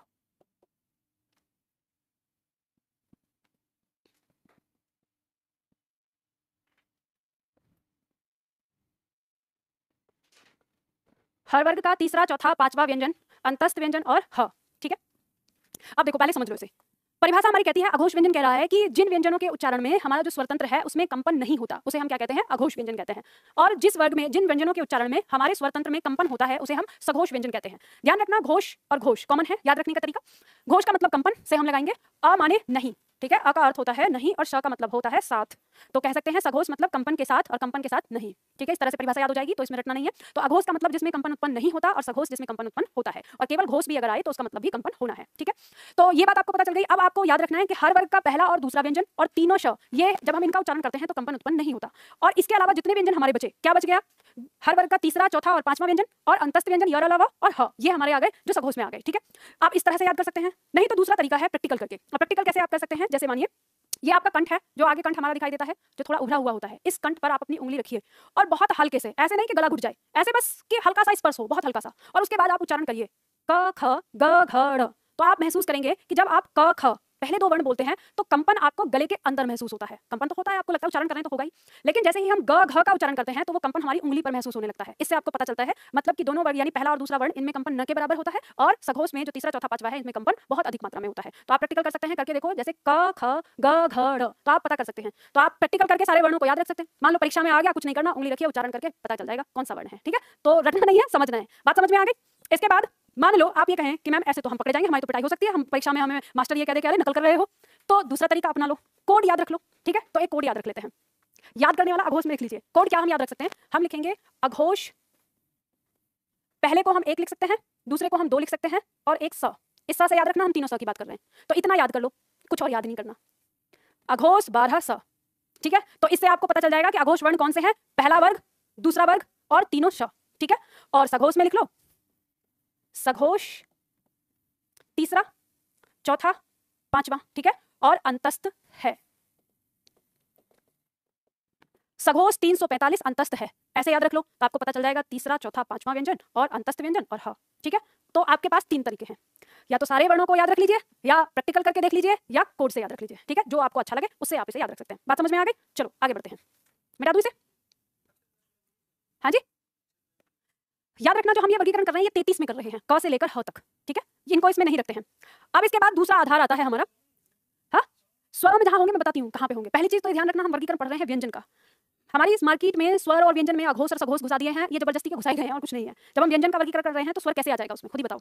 हर वर्ग का तीसरा, चौथा, पांचवा व्यंजन अंतस्थ व्यंजन और ह, ठीक है। अब देखो पहले समझ लो इसे। परिभाषा हमारी कहती है, अघोष व्यंजन कह रहा है कि जिन व्यंजनों के उच्चारण में हमारा जो स्वरतंत्र है उसमें कंपन नहीं होता, उसे हम क्या कहते हैं, अघोष व्यंजन कहते हैं। और जिस वर्ग में, जिन व्यंजनों के उच्चारण में हमारे स्वरतंत्र में कंपन होता है, उसे हम सघोष व्यंजन कहते हैं। ध्यान रखना, घोष और घोष कॉमन है, याद रखने का तरीका। घोष का मतलब कंपन से हम लगाएंगे अ माने नहीं, ठीक है। अ का अर्थ होता है नहीं और श का मतलब होता है साथ। तो कह सकते हैं सघोष मतलब कंपन के साथ और कंपन के साथ नहीं। ठीक है, इस तरह से परिभाषा याद हो जाएगी, तो इसमें रटना नहीं है। तो अघोष का मतलब जिसमें कंपन उत्पन्न नहीं होता और सघोष जिसमें कंपन उत्पन्न होता है, और केवल घोष भी अगर आए तो उसका मतलब भी कंपन होना है। ठीक है, तो ये बात आपको पता चल गई। अब आपको याद रखना है कि हर वर्ग का पहला और दूसरा व्यंजन और तीनों श, ये जब हम इनका उच्चारण करते हैं तो कंपन उत्पन्न नहीं होता। और इसके अलावा जितने व्यंजन हमारे बचे, क्या बच गया? हर वर्ग का तीसरा, चौथा और पांचवा व्यंजन और अंतस्थ व्यंजन य, र, ल, व और ह, ये हमारे आ गए जो सघोष में आ गए। ठीक है, आप इस तरह से याद कर सकते हैं। नहीं तो दूसरा तरीका है प्रैक्टिकल करके। और प्रैक्टिकल कैसे आप कर सकते हैं? जैसे मानिए ये आपका कंठ है, जो आगे कंठ हमारा दिखाई देता है, जो थोड़ा उभरा हुआ होता है। इस कंठ पर आप अपनी उंगली रखिए और बहुत हल्के से, ऐसे नहीं कि गला घुट जाए, ऐसे बस कि हल्का सा स्पर्श हो, बहुत हल्का सा, और उसके बाद आप उच्चारण करिए क ख ग घ ड़। तो आप महसूस करेंगे कि जब आप क ख पहले दो वर्ण बोलते हैं तो कंपन आपको गले के अंदर महसूस होता है। कंपन तो होता है, आपको लगता है उच्चारण कर रहे हैं तो होगा ही, लेकिन जैसे ही हम ग घ का उच्चारण करते हैं तो वो कंपन हमारी उंगली पर महसूस होने लगता है। इससे आपको पता चलता है मतलब कि दोनों वर्ण यानी पहला और दूसरा वर्ण इनमें कंपन न के बराबर होता है, और सघोष में जो तीसरा चौथा पांचवा है इसमें कंपन बहुत अधिक मात्रा में होता है। तो आप प्रैक्टिकल कर सकते हैं, करके देखो, जैसे क ख ग घ ड़, तो आप पता कर सकते हैं। तो आप प्रैक्टिकल करके सारे वर्णों को याद रख सकते हैं। मान लो परीक्षा में आ गया, कुछ नहीं करना, उंगली रखिए, उच्चारण करके पता चल जाएगा कौन सा वर्ण है। ठीक है, तो रटना नहीं है, समझना है। बात समझ में आ गई? इसके बाद मान लो आप ये कहें कि मैम ऐसे तो हम पकड़े जाएंगे, हमारी तो पिटाई हो सकती है, हम परीक्षा में हमें मास्टर ये कह दे कि अरे नकल कर रहे हो, तो दूसरा तरीका अपना लो, कोड याद रख लो। ठीक है, तो एक कोड याद रख लेते हैं। याद करने वाला अघोष में लिख लीजिए। कोड क्या हम याद रख सकते हैं? हम लिखेंगे अघोष, पहले को हम 1 लिख सकते हैं, दूसरे को हम 2 लिख सकते हैं, और एक स। इस स से याद रखना, हम तीनों स की बात कर रहे हैं, तो इतना याद कर लो, कुछ और याद नहीं करना। अघोष 12 स। ठीक है, तो इससे आपको पता चल जाएगा कि अघोष वर्ण कौन से हैं, पहला वर्ग, दूसरा वर्ग और तीनों श। ठीक है, और सघोष में लिख लो सघोष तीसरा, चौथा, पांचवा। ठीक है, और अंतस्थ है। सघोष 345 अंतस्थ है, ऐसे याद रख लो, तो आपको पता चल जाएगा तीसरा, चौथा, पांचवा व्यंजन और अंतस्थ व्यंजन और ह। ठीक है, तो आपके पास 3 तरीके हैं, या तो सारे वर्णों को याद रख लीजिए, या प्रैक्टिकल करके देख लीजिए, या कोड से याद रख लीजिए। ठीक है, जो आपको अच्छा लगे उससे आप इसे याद रख सकते हैं। बात समझ में आ गई? चलो आगे बढ़ते हैं। मिटा दूं इसे? हाँ जी, याद रखना जो हम ये वर्गीकरण कर रहे हैं ये 33 में कर रहे हैं, क से लेकर ह तक। ठीक है, इनको इसमें नहीं रखते हैं। अब इसके बाद दूसरा आधार आता है हमारा, हाँ, स्वर में जहां होंगे मैं बताती हूँ कहां पे होंगे। पहली चीज तो ध्यान रखना, हम वर्गीकरण पढ़ रहे हैं व्यंजन का। हमारी इस मार्केट में स्वर और व्यंजन में अघोष और सघोष घुसा दिए हैं, ये जबरदस्ती के घुसाए गए हैं और कुछ नहीं है। जब हम व्यंजन का वर्गीकरण कर रहे हैं तो स्वर कैसे आ जाएगा उसमें, खुद ही बताओ।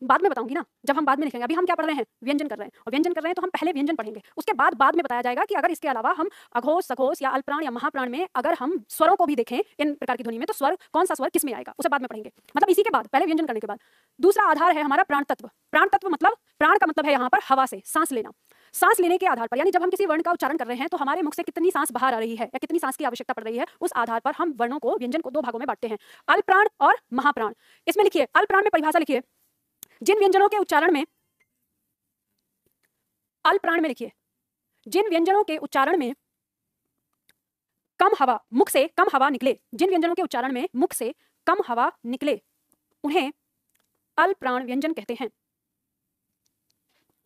बाद में बताऊंगी ना, जब हम बाद में लिखेंगे। अभी हम क्या पढ़ रहे हैं? व्यंजन कर रहे हैं, और व्यंजन कर रहे हैं तो हम पहले व्यंजन पढ़ेंगे, उसके बाद में बताया जाएगा कि अगर इसके अलावा हम अघोष, सघोष या अल्पप्राण या महाप्राण में अगर हम स्वरों को भी देखें इन प्रकार की ध्वनि में, तो स्वर कौन सा स्वर किस में आएगा उसे बाद में पढ़ेंगे। मतलब इसी के बाद, पहले व्यंजन करने के बाद। दूसरा आधार है हमारा प्राण तत्व। प्राण तत्व मतलब, प्राण का मतलब है यहाँ पर हवा से सांस लेना। सांस लेने के आधार पर, यानी जब हम किसी वर्ण का उच्चारण कर रहे हैं तो हमारे मुख से कितनी सांस बाहर आ रही है या कितनी सांस की आवश्यकता पड़ रही है, उस आधार पर हम वर्णों को, व्यंजन को 2 भागों में बांटते हैं, अल्पप्राण और महाप्राण। इसमें लिखिए, अल्पप्राण में परिभाषा लिखिए, जिन व्यंजनों के उच्चारण में, अल्पप्राण में लिखिए, जिन व्यंजनों के उच्चारण में कम हवा, मुख से कम हवा निकले, जिन व्यंजनों के उच्चारण में मुख से कम हवा निकले, उन्हें अल्पप्राण व्यंजन कहते हैं।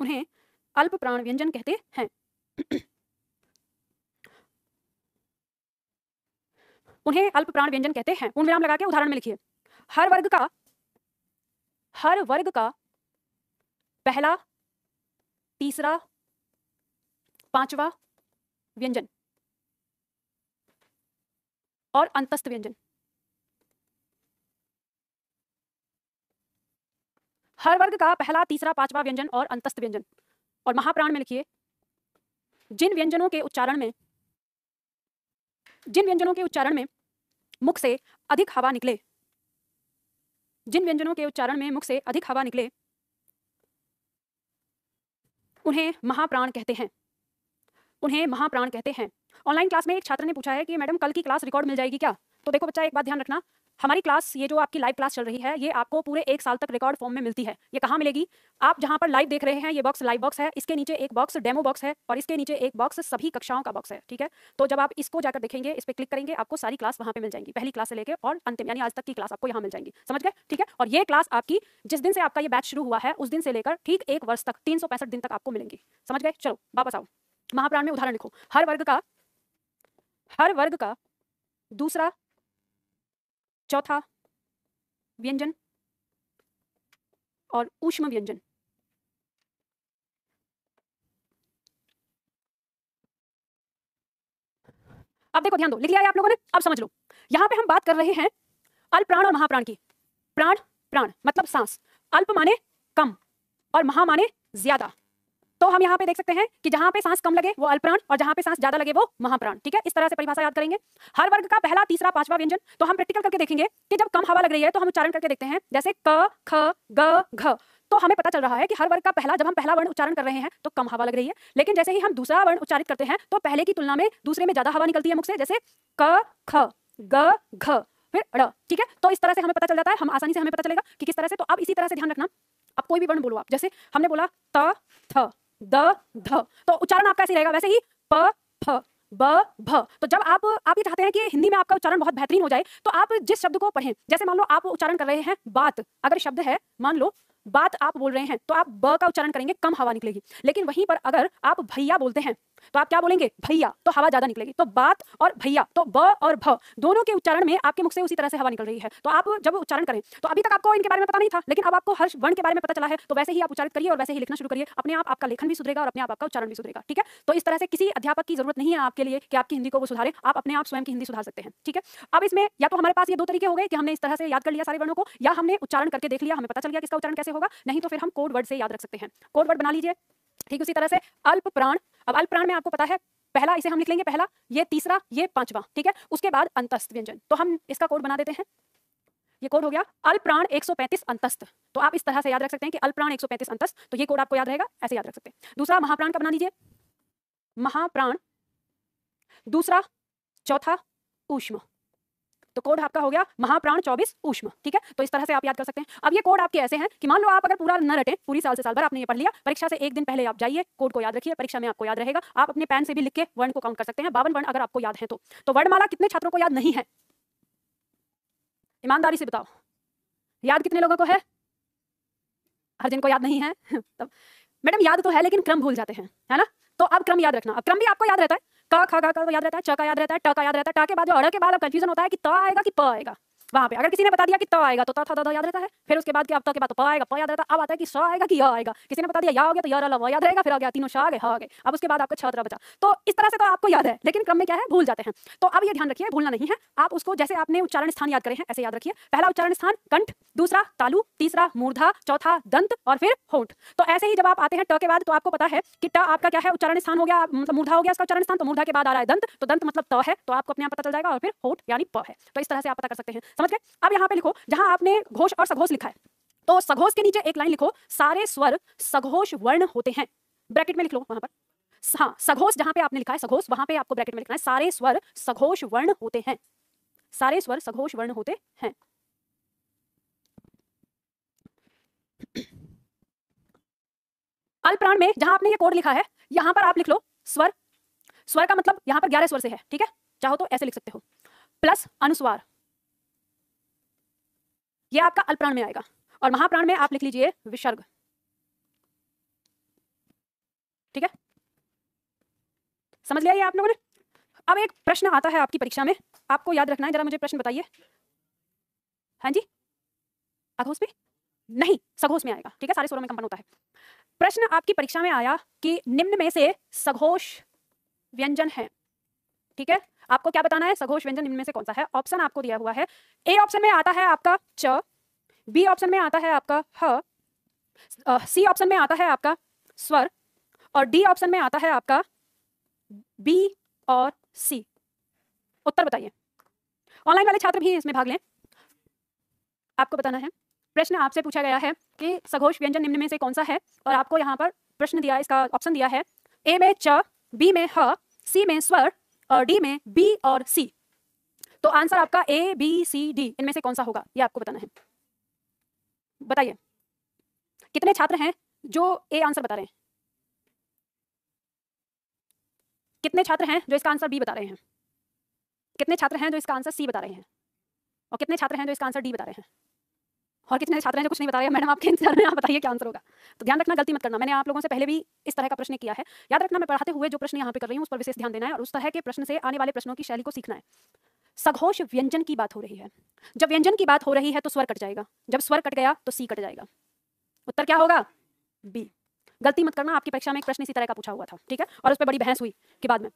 उन्हें अल्पप्राण व्यंजन कहते हैं। उन्हें अल्पप्राण व्यंजन कहते हैं। पूर्ण विराम लगा के उदाहरण में लिखिए, हर वर्ग का पहला, तीसरा, पांचवा व्यंजन और अंतस्थ व्यंजन। हर वर्ग का पहला, तीसरा, पांचवा व्यंजन और अंतस्थ व्यंजन। और महाप्राण में लिखिए, जिन व्यंजनों के उच्चारण में मुख से अधिक हवा निकले, जिन व्यंजनों के उच्चारण में मुख से अधिक हवा निकले, उन्हें महाप्राण कहते हैं। उन्हें महाप्राण कहते हैं। ऑनलाइन क्लास में एक छात्र ने पूछा है कि मैडम कल की क्लास रिकॉर्ड मिल जाएगी क्या? तो देखो बच्चा, एक बात ध्यान रखना, हमारी क्लास, ये जो आपकी लाइव क्लास चल रही है, ये आपको पूरे 1 साल तक रिकॉर्ड फॉर्म में मिलती है। ये कहाँ मिलेगी? आप जहाँ पर लाइव देख रहे हैं, ये बॉक्स लाइव बॉक्स है, इसके नीचे एक बॉक्स डेमो बॉक्स है, और इसके नीचे एक बॉक्स सभी कक्षाओं का बॉक्स है। ठीक है, तो जब आप इसको जाकर देखेंगे, इस पर क्लिक करेंगे, आपको सारी क्लास वहाँ पे मिल जाएंगी, पहली क्लास से लेकर और अंतिम यानी आज तक की क्लास आपको यहाँ मिल जाएंगी। समझ गए? ठीक है, और ये क्लास आपकी जिस दिन से आपका ये बैच शुरू हुआ है उस दिन से लेकर ठीक 1 वर्ष तक, 365 दिन तक आपको मिलेंगी। समझ गए? चलो वापस आओ, महाप्राण में उदाहरण लिखो, हर वर्ग का दूसरा, चौथा व्यंजन और ऊष्म व्यंजन। अब देखो, ध्यान दो, लिख लिया है आप लोगों ने? अब समझ लो, यहां पे हम बात कर रहे हैं अल्पप्राण और महाप्राण की। प्राण, प्राण मतलब सांस, अल्प माने कम और महा माने ज्यादा। तो हम यहाँ पे देख सकते हैं कि जहाँ पे सांस कम लगे वो अल्पप्राण और जहाँ पे सांस ज्यादा लगे वो महाप्राण। ठीक है, इस तरह से परिभाषा याद करेंगे। हर वर्ग का पहला, तीसरा, पांचवा व्यंजन तो हम प्रैक्टिकल करके देखेंगे कि जब कम हवा लग रही है तो हम उच्चारण करके देखते हैं, जैसे क, ख, ग, घ। तो हमें पता चल रहा है कि हर वर्ग का पहला, जब हम पहला वर्ण उच्चारण कर रहे हैं तो कम हवा लग रही है, लेकिन जैसे ही हम दूसरा वर्ण उच्चारित करते हैं तो पहले की तुलना में दूसरे में ज्यादा हवा निकलती है मुख से, जैसे क, ख, ग, घ, फिर ड़। ठीक है, तो इस तरह से हमें पता चल जाता है, हम आसानी से हमें पता चलेगा कि किस तरह से। तो अब इसी तरह से ध्यान रखना, अब कोई भी वर्ण बोलो आप, जैसे हमने बोला त, थ, द, ध, तो उच्चारण आपका ऐसे रहेगा, वैसे ही प, फ, ब, भ। तो जब आप ये चाहते हैं कि हिंदी में आपका उच्चारण बहुत बेहतरीन हो जाए तो आप जिस शब्द को पढ़ें, जैसे मान लो आप उच्चारण कर रहे हैं बात, अगर शब्द है मान लो बात आप बोल रहे हैं तो आप ब का उच्चारण करेंगे, कम हवा निकलेगी। लेकिन वहीं पर अगर आप भैया बोलते हैं तो आप क्या बोलेंगे, भैया, तो हवा ज्यादा निकलेगी। तो बात और भैया, तो ब और भ दोनों के उच्चारण में आपके मुख से उसी तरह से हवा निकल रही है। तो आप जब उच्चारण करें, तो अभी तक आपको इनके बारे में पता नहीं था, लेकिन अब आपको हर वर्ण के बारे में पता चला है, तो वैसे ही आप उच्चारित करिए और वैसे ही लिखना शुरू करिए। अपने आप आपका लेखन भी सुधरेगा और अपने आप आपका उच्चारण भी सुधरेगा। ठीक है, तो इस तरह से किसी अध्यापक की जरूरत नहीं है आपके लिए कि आपकी हिंदी को वो सुधारे, आप अपने आप स्वयं की हिंदी सुधार सकते हैं। ठीक है, अब इसमें या तो हमारे पास ये दो तरीके हो गए कि हमने इस तरह से याद कर लिया सारे वर्णों को, या हमने उच्चारण करके देख लिया, हमें पता चल गया किसका उच्चारण कैसे होगा, नहीं तो फिर हम कोड वर्ड से याद रख सकते हैं। कोड वर्ड बना लीजिए। ठीक, उसी तरह से अल्प प्राण। अब अल्प प्राण में आपको पता है, पहला इसे हम लिख लेंगे, पहला, ये तीसरा, ये पांचवा। ठीक है, उसके बाद अंतस्थ व्यंजन, तो हम इसका कोड बना देते हैं। ये कोड हो गया अल्प प्राण 135 अंतस्थ। तो आप इस तरह से याद रख सकते हैं कि अल्प प्राण 135 अंतस्थ, तो ये कोड आपको याद रहेगा, ऐसे याद रख सकते हैं। दूसरा महाप्राण का बना लीजिए, महाप्राण, दूसरा, चौथा, ऊष्म। तो कोड आपका हो गया महाप्राण 24 ऊष्म। ठीक है, तो इस तरह से आप याद कर सकते हैं। अब ये कोड आपके ऐसे हैं कि मान लो आप अगर पूरा न रटे, पूरी साल से साल भर आपने ये पढ़ लिया, परीक्षा से एक दिन पहले आप जाइए, कोड को याद रखिए, परीक्षा में आपको याद रहेगा। आप अपने पेन से भी लिख के वर्ण को काउंट कर सकते हैं, 52 वर्ण अगर आपको याद है तो वर्णमाला कितने छात्रों को याद नहीं है, ईमानदारी से बताओ, याद कितने लोगों को है? हर जिनको याद नहीं है तब मैडम याद तो है लेकिन क्रम भूल जाते हैं, है ना। तो अब क्रम याद रखना। अब क्रम भी आपको याद रहता है, क ख ग का याद रहता है, च का याद रहता है, ट का याद रहता है। ट के बाद जो अड़ के बाद अब कंफ्यूजन होता है कि त आएगा कि प आएगा। वहां पे अगर किसी ने बता दिया कि त आएगा तो त थ द द याद रहता है, फिर उसके बाद क्या, अब त के बाद तो प आएगा, प याद रहता है। अब आता है कि स आएगा कि य आएगा। किसी ने बता दिया या हो गया तो य र ल व याद रहेगा, फिर आ गया तीनों श आ गए, ह आ गए। अब उसके बाद आपका छ त्र बचा। तो इस तरह से तो आपको याद है, लेकिन क्रम में क्या है, भूल जाते हैं। तो अब ये ध्यान रखिए, भूलना नहीं है। आप उसको जैसे आपने उच्चारण स्थान याद करे हैं ऐसे याद रखिए। पहला उच्चारण स्थान कंठ, दूसरा तालु, तीसरा मूर्धा, चौथा दंत और फिर होंठ। तो ऐसे ही जब आप आते हैं ट के बाद, तो आपको पता है कि ट आपका क्या है, उच्चारण स्थान हो गया, मतलब मूर्धा हो गया इसका उच्चारण स्थान। तो मूर्धा के बाद आ रहा है दंत, तो दंत मतलब त है, तो आपको अपने आप पता चल जाएगा। और फिर होंठ यानी प है। तो इस तरह से आप पता कर सकते हैं, समझ गए। अब यहाँ पे लिखो, जहां आपने घोष और सघोष लिखा है, तो सघोष के नीचे एक लाइन लिखो, सारे स्वर सघोष वर्ण होते हैं, ब्रैकेट में लिख लो वहां पर। हाँ, सघोष जहां पे आपने लिखा है सघोष, वहां पे आपको ब्रैकेट में लिखना है सारे स्वर सघोष वर्ण होते हैं, सारे स्वर सघोष वर्ण होते हैं। अल्पप्राण में जहां आपने ये कोड लिखा है, यहां पर आप लिख लो स्वर। स्वर का मतलब यहां पर 11 स्वर से है, ठीक है, चाहो तो ऐसे लिख सकते हो, प्लस अनुस्वार, ये आपका अल्पप्राण में आएगा। और महाप्राण में आप लिख लीजिए विसर्ग। ठीक है, समझ लिया ये आप लोगों ने। अब एक प्रश्न आता है आपकी परीक्षा में, आपको याद रखना है, जरा मुझे प्रश्न बताइए। हाँ जी, अघोष में नहीं, सघोष में आएगा। ठीक है, सारे स्वरों में कंपन होता है। प्रश्न आपकी परीक्षा में आया कि निम्न में से सघोष व्यंजन है। ठीक है, आपको क्या बताना है, सघोष व्यंजन निम्न में से कौन सा है। ऑप्शन आपको दिया हुआ है, ए ऑप्शन में आता है आपका च, बी ऑप्शन में आता है आपका ह, सी ऑप्शन में आता है आपका स्वर, और डी ऑप्शन में आता है आपका बी और सी। उत्तर बताइए। ऑनलाइन वाले छात्र भी इसमें भाग लें। आपको बताना है, प्रश्न आपसे पूछा गया है कि सघोष व्यंजन निम्न में से कौन सा है, और आपको यहाँ पर प्रश्न दिया है, इसका ऑप्शन दिया है ए में च, बी में ह, सी में स्वर और डी में बी और सी। तो आंसर आपका ए बी सी डी इनमें से कौन सा होगा, ये आपको बताना है। बताइए कितने छात्र हैं जो ए आंसर बता रहे हैं, कितने छात्र हैं जो इसका आंसर बी बता रहे हैं, कितने छात्र हैं जो इसका आंसर सी बता रहे हैं, और कितने छात्र हैं जो इसका आंसर डी बता रहे हैं, और कितने छात्र हैं जो कुछ नहीं बता रहे हैं। मैडम आपके इंतजार में, आप बताइए क्या आंसर होगा। तो ध्यान रखना, गलती मत करना। मैंने आप लोगों से पहले भी इस तरह का प्रश्न किया है, याद रखना। मैं पढ़ाते हुए जो प्रश्न यहाँ पे कर रही हूँ उस पर विशेष ध्यान देना है, और उस तरह के प्रश्न से आने वाले प्रश्नों की शैली को सीखना है। सघोष व्यंजन की बात हो रही है, जब व्यंजन की बात हो रही है तो स्वर कट जाएगा, जब स्वर कट गया तो सी कट जाएगा। उत्तर क्या होगा, बी। गलती मत करना, आपकी परीक्षा में एक प्रश्न इसी तरह का पूछा हुआ था, ठीक है, और उस पर बड़ी बहस हुई कि बाद में।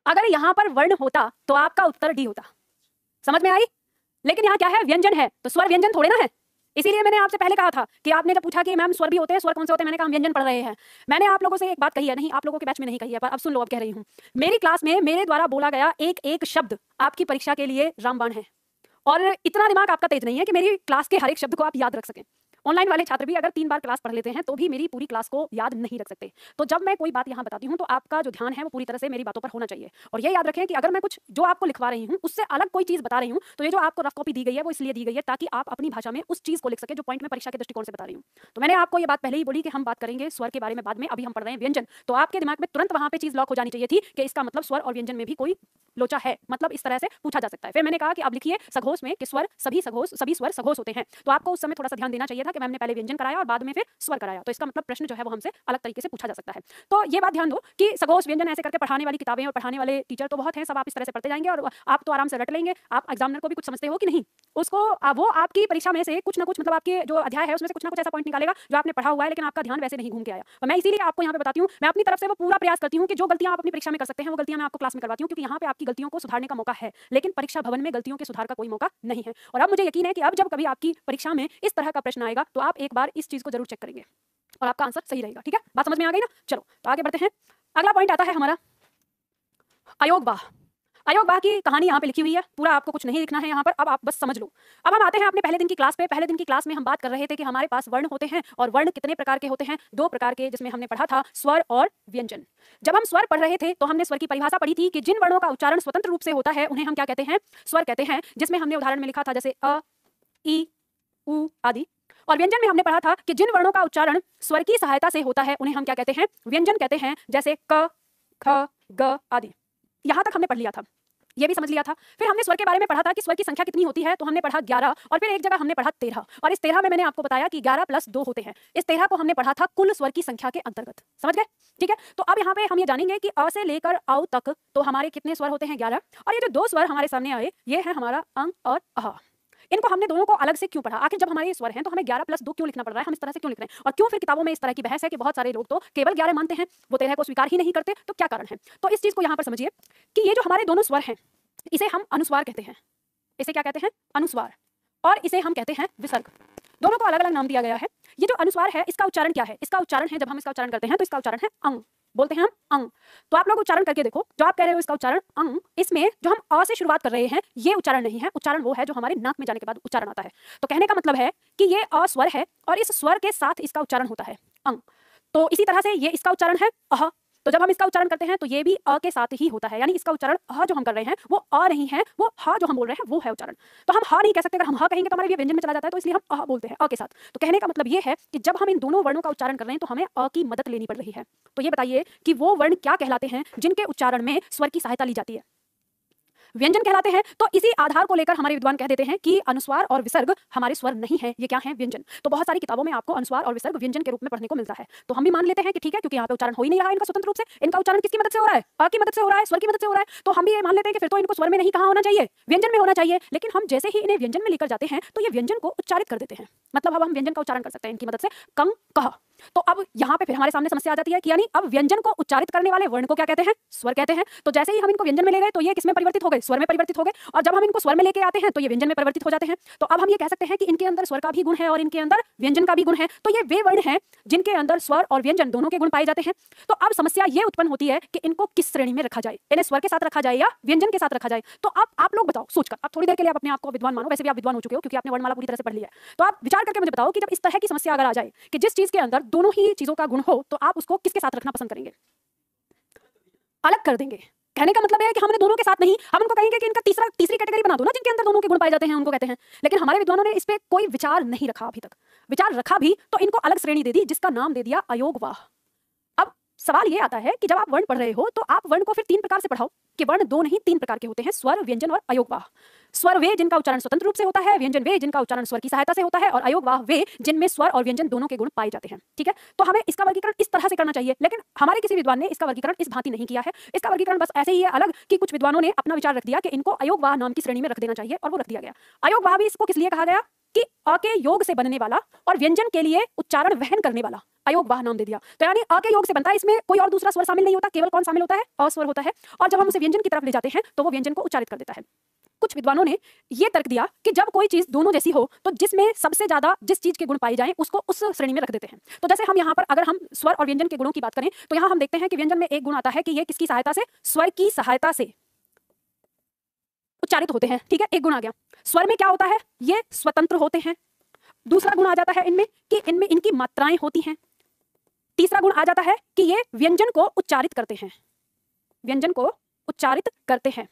अगर यहां पर वर्ण होता तो आपका उत्तर डी होता। समझ में आई? लेकिन यहाँ क्या है, व्यंजन है, तो स्वर व्यंजन थोड़े ना है। इसीलिए मैंने आपसे पहले कहा था कि आपने जब पूछा कि मैम स्वर भी होते हैं, स्वर कौन से होते हैं, मैंने कहा हम व्यंजन पढ़ रहे हैं। मैंने आप लोगों से एक बात कही है, नहीं आप लोगों के बैच में नहीं कही है, पर अब सुन लो, अब कह रही हूँ। मेरी क्लास में मेरे द्वारा बोला गया एक एक शब्द आपकी परीक्षा के लिए रामबाण है, और इतना दिमाग आपका तेज नहीं है कि मेरी क्लास के हर एक शब्द को आप याद रख सकें। ऑनलाइन वाले छात्र भी अगर 3 बार क्लास पढ़ लेते हैं तो भी मेरी पूरी क्लास को याद नहीं रख सकते। तो जब मैं कोई बात यहाँ बताती हूँ तो आपका जो ध्यान है वो पूरी तरह से मेरी बातों पर होना चाहिए। और ये याद रखें कि अगर मैं कुछ जो आपको लिखवा रही हूँ उससे अलग कोई चीज़ बता रही हूँ तो ये जो आपको रफ कॉपी दी गई है वो इसलिए दी गई है ताकि आप अपनी भाषा में उस चीज़ को लिख सके जो पॉइंट में परीक्षा के दृष्टिकोण से बता रही हूँ। तो मैंने आपको ये बात पहले ही बोली कि हम बात करेंगे स्वर के बारे में बाद में, अभी हम पढ़ रहे हैं व्यंजन। तो आपके दिमाग में तुरंत वहाँ पे चीज़ लॉक हो जानी चाहिए थी कि इसका मतलब स्वर और व्यंजन में भी कोई लोचा है, मतलब इस तरह से पूछा जा सकता है। फिर मैंने कहा कि अब लिखिए सघोष में कि स्वर सभी स्वर सघोष होते हैं। तो आपको उस समय थोड़ा सा ध्यान देना चाहिए था कि मैम ने पहले व्यंजन कराया और बाद में फिर स्वर कराया, तो इसका मतलब प्रश्न जो है वो हमसे अलग तरीके से पूछा जा सकता है। तो ये बात ध्यान दो कि सघोष व्यंजन ऐसे करके पढ़ाने वाली किताबें और पढ़ाने वाले टीचर तो बहुत हैं, सब आप इस तरह से पढ़ते जाएंगे और आप तो आराम से रट लेंगे। आप एग्जामिनर को भी कुछ समझते हो कि नहीं, उसको वो आपकी परीक्षा में से कुछ ना कुछ, मतलब आपके जो अध्याय है उसमें से कुछ ना कुछ ऐसा पॉइंट निकालेगा जो आपने पढ़ा हुआ है लेकिन आपका ध्यान वैसे नहीं घूम के आया। और मैं इसीलिए आपको यहाँ पे बताती हूँ, मैं अपनी तरफ से वो पूरा प्रयास करती हूँ कि जो गलतियां आप अपनी परीक्षा में कर सकते हैं वो गलतियां मैं आपको क्लास में करवाती हूँ, क्योंकि यहाँ पे आपकी गलतियों को सुधारने का मौका है, लेकिन परीक्षा भवन में गलतियों के सुधार का कोई मौका नहीं है। और अब मुझे यकीन है कि अब जब कभी आपकी परीक्षा में इस तरह का प्रश्न आएगा तो आप एक बार इस चीज को जरूर चेक करेंगे और आपका आंसर सही रहेगा। ठीक है, बात समझ में आ गई ना? चलो तो आगे बढ़ते हैं। अगला पॉइंट आता है हमारा अयोगवाह। अयोगवाह की कहानी यहाँ पे लिखी हुई है, पूरा आपको कुछ नहीं लिखना है यहाँ पर, अब आप बस समझ लो। अब हम आते हैं अपने पहले दिन की क्लास पे। पहले दिन की क्लास में हम बात कर रहे थे कि हमारे पास वर्ण होते हैं, और वर्ण कितने प्रकार के होते हैं? 2 प्रकार के, जिसमें हमने पढ़ा था स्वर और व्यंजन। जब हम स्वर पढ़ रहे थे तो हमने स्वर की परिभाषा पढ़ी थी कि जिन वर्णों का उच्चारण स्वतंत्र रूप से होता है उन्हें हम क्या कहते हैं? स्वर कहते हैं, जिसमें हमने उदाहरण में लिखा था जैसे अ, ई, उ आदि। और व्यंजन में हमने पढ़ा था कि जिन वर्णों का उच्चारण स्वर की सहायता से होता है उन्हें हम क्या कहते हैं? व्यंजन कहते हैं, जैसे क, ख, ग आदि। यहां तक हमने पढ़ लिया था, ये भी समझ लिया था। फिर हमने स्वर के बारे में पढ़ा था कि स्वर की संख्या कितनी होती है, तो हमने पढ़ा 11, और फिर एक जगह हमने पढ़ा 13, और इस 13 में मैंने आपको बताया कि 11 + 2 होते हैं। इस 13 को हमने पढ़ा था कुल स्वर की संख्या के अंतर्गत। समझ गए? ठीक है, तो अब यहाँ पे हम ये जानेंगे कि अ से लेकर औ तक तो हमारे कितने स्वर होते हैं? 11। और ये जो 2 स्वर हमारे सामने आए ये है हमारा अंग और अह। इनको हमने दोनों को अलग से क्यों पढ़ा? आखिर जब हमारे स्वर हैं तो हमें 11 + 2 क्यों लिखना पड़ रहा है? हम इस तरह से क्यों लिख रहे हैं? और क्यों फिर किताबों में इस तरह की बहस है कि बहुत सारे लोग तो केवल 11 मानते हैं, वो 13 को स्वीकार ही नहीं करते, तो क्या कारण है? तो इस चीज को यहाँ पर समझिए कि ये जो हमारे दोनों स्वर हैं इसे हम अनुस्वार कहते हैं। इसे क्या कहते हैं? अनुस्वार। और इसे हम कहते हैं विसर्ग। दोनों को अलग अलग नाम दिया गया है। ये जो अनुस्वार है इसका उच्चारण क्या है? इसका उच्चारण है, जब हम इसका उच्चारण करते हैं तो इसका उच्चारण है अंग, बोलते हैं हम अंग। तो आप लोग उच्चारण करके देखो, जो आप कह रहे हो इसका उच्चारण अंग, इसमें जो हम अ से शुरुआत कर रहे हैं ये उच्चारण नहीं है, उच्चारण वो है जो हमारे नाक में जाने के बाद उच्चारण आता है। तो कहने का मतलब है कि ये अ स्वर है और इस स्वर के साथ इसका उच्चारण होता है अंग। तो इसी तरह से ये इसका उच्चारण है अह। तो जब हम इसका उच्चारण करते हैं तो ये भी अ के साथ ही होता है, यानी इसका उच्चारण अ जो हम कर रहे हैं वो अ नहीं है, वो ह जो हम बोल रहे हैं वो है उच्चारण। तो हम ह नहीं कह सकते, अगर हम ह कहेंगे तो हमारे लिए व्यंजन में चला जाता है, तो इसलिए हम अ बोलते हैं अ के साथ। तो कहने का मतलब ये है कि जब हम इन दोनों वर्णों का उच्चारण कर रहे हैं तो हमें अ की मदद लेनी पड़ रही है। तो ये बताइए कि वो वर्ण क्या कहलाते हैं जिनके उच्चारण में स्वर की सहायता ली जाती है? व्यंजन कहलाते हैं। तो इसी आधार को लेकर हमारे विद्वान कह देते हैं कि अनुस्वार और विसर्ग हमारे स्वर नहीं है, ये क्या है? व्यंजन। तो बहुत सारी किताबों में आपको अनुस्वार और विसर्ग व्यंजन के रूप में पढ़ने को मिलता है। तो हम भी मान लेते हैं कि ठीक है, क्योंकि यहाँ पे उच्चारण हो ही नहीं रहा है इनका स्वतंत्र रूप से, इनका उच्चारण किसकी मदद से हो रहा है? अ की मदद से हो रहा है, स्वर की मदद से हो रहा है। तो हम भी ये मान लेते हैं कि फिर तो इनको स्वर में नहीं कहाँ होना चाहिए, व्यंजन में होना चाहिए। लेकिन हम जैसे ही इन्हें व्यंजन में लेकर जाते हैं तो ये व्यंजन को उच्चारित कर देते हैं, मतलब अब हम व्यंजन का उच्चारण कर सकते हैं इनकी मदद से, कं, कह। तो अब यहाँ पे फिर हमारे सामने समस्या आ जाती है कि यानी अब व्यंजन को उच्चारित करने वाले वर्ण को क्या कहते हैं? स्वर कहते हैं। तो जैसे ही हम इनको व्यंजन में ले गए तो ये किसमें परिवर्तित हो गए? स्वर में परिवर्तित हो गए। और जब हम इनको स्वर में लेके आते हैं तो ये व्यंजन में परिवर्तित हो जाते हैं। तो अब हम ये कह सकते हैं कि इनके अंदर स्वर का भी गुण है और इनके अंदर व्यंजन का भी गुण है। तो ये वे वर्ण हैं जिनके अंदर स्वर और व्यंजन दोनों के गुण पाए जाते हैं। तो अब समस्या ये उत्पन्न होती है कि इनको किस श्रेणी में रखा जाए, इन्हें स्वर के साथ रखा जाए या व्यंजन के साथ रखा जाए। तो अब आप लोग बताओ सोचकर, अब थोड़ी देर के लिए आप अपने आप को विद्वान मानो, वैसे भी आप विद्वान हो चुके हो क्योंकि आपने वर्णमाला पूरी तरह से पढ़ लिया है। तो आप विचार करके मुझे बताओ कि जब इस तरह की समस्या अगर आ जाए कि जिस चीज के अंदर दोनों ही चीजों का गुण हो तो आप उसको किसके साथ रखना पसंद करेंगे? अलग कर देंगे। कहने का मतलब है कि हमने दोनों के साथ नहीं, हम उनको कहेंगे कि इनका तीसरी कैटेगरी बना दो ना, जिनके अंदर दोनों के गुण पाए जाते हैं उनको कहते हैं। लेकिन हमारे विद्वानों ने इस पे कोई विचार नहीं रखा अभी तक। विचार रखा भी तो इनको अलग श्रेणी दे दी जिसका नाम दे दिया अयोगवाह। अब सवाल ये आता है कि जब आप वर्ण पढ़ रहे हो तो आप वर्ण को फिर 3 प्रकार से पढ़ाओ कि वर्ण 2 नहीं 3 प्रकार के होते हैं, स्वर, व्यंजन और अयोगवाह। स्वर वे जिनका उच्चारण स्वतंत्र रूप से होता है, व्यंजन वे जिनका उच्चारण स्वर की सहायता से होता है, और अयोगवाह वे जिनमें स्वर और व्यंजन दोनों के गुण पाए जाते हैं। ठीक है, तो हमें इसका वर्गीकरण इस तरह से करना चाहिए, लेकिन हमारे किसी विद्वान ने इसका वर्गीकरण इस भांति नहीं किया है। इसका वर्गीकरण बस ऐसे ही है अलग कि कुछ विद्वानों ने अपना विचार रख दिया कि इनको अयोगवाह नाम की श्रेणी में रख देना चाहिए, और वो रख दिया गया। अयोगवाह भी इसको किस लिए कहा गया कि अ के योग से बनने वाला और व्यंजन के लिए उच्चारण वहन करने वाला, अयोगवाह नाम दे दिया। तो यानी अ के योग से बनता है, इसमें कोई और दूसरा स्वर शामिल नहीं होता, केवल कौन शामिल होता है? अ स्वर होता है। और जब हम उसे व्यंजन की तरफ ले जाते हैं तो वो व्यंजन को उच्चारित कर देता है। कुछ विद्वानों ने ये तर्क दिया कि जब कोई चीज दोनों जैसी हो तो जिसमें सबसे ज्यादा जिस चीज के गुण पाए जाएं उसको उस श्रेणी में रख देते हैं। तो जैसे हम यहाँ पर अगर हम स्वर और व्यंजन के गुणों की बात करें तो यहाँ हम देखते हैं कि व्यंजन में एक गुण आता है कि ये किसकी सहायता से, स्वर की सहायता से उच्चारित होते हैं। ठीक है, एक गुण आ गया। स्वर में क्या होता है, ये स्वतंत्र होते हैं। दूसरा गुण आ जाता है इनमें कि इनमें इनकी मात्राएं होती हैं। तीसरा गुण आ जाता है कि ये व्यंजन को उच्चारित करते हैं, व्यंजन को उच्चारित करते हैं।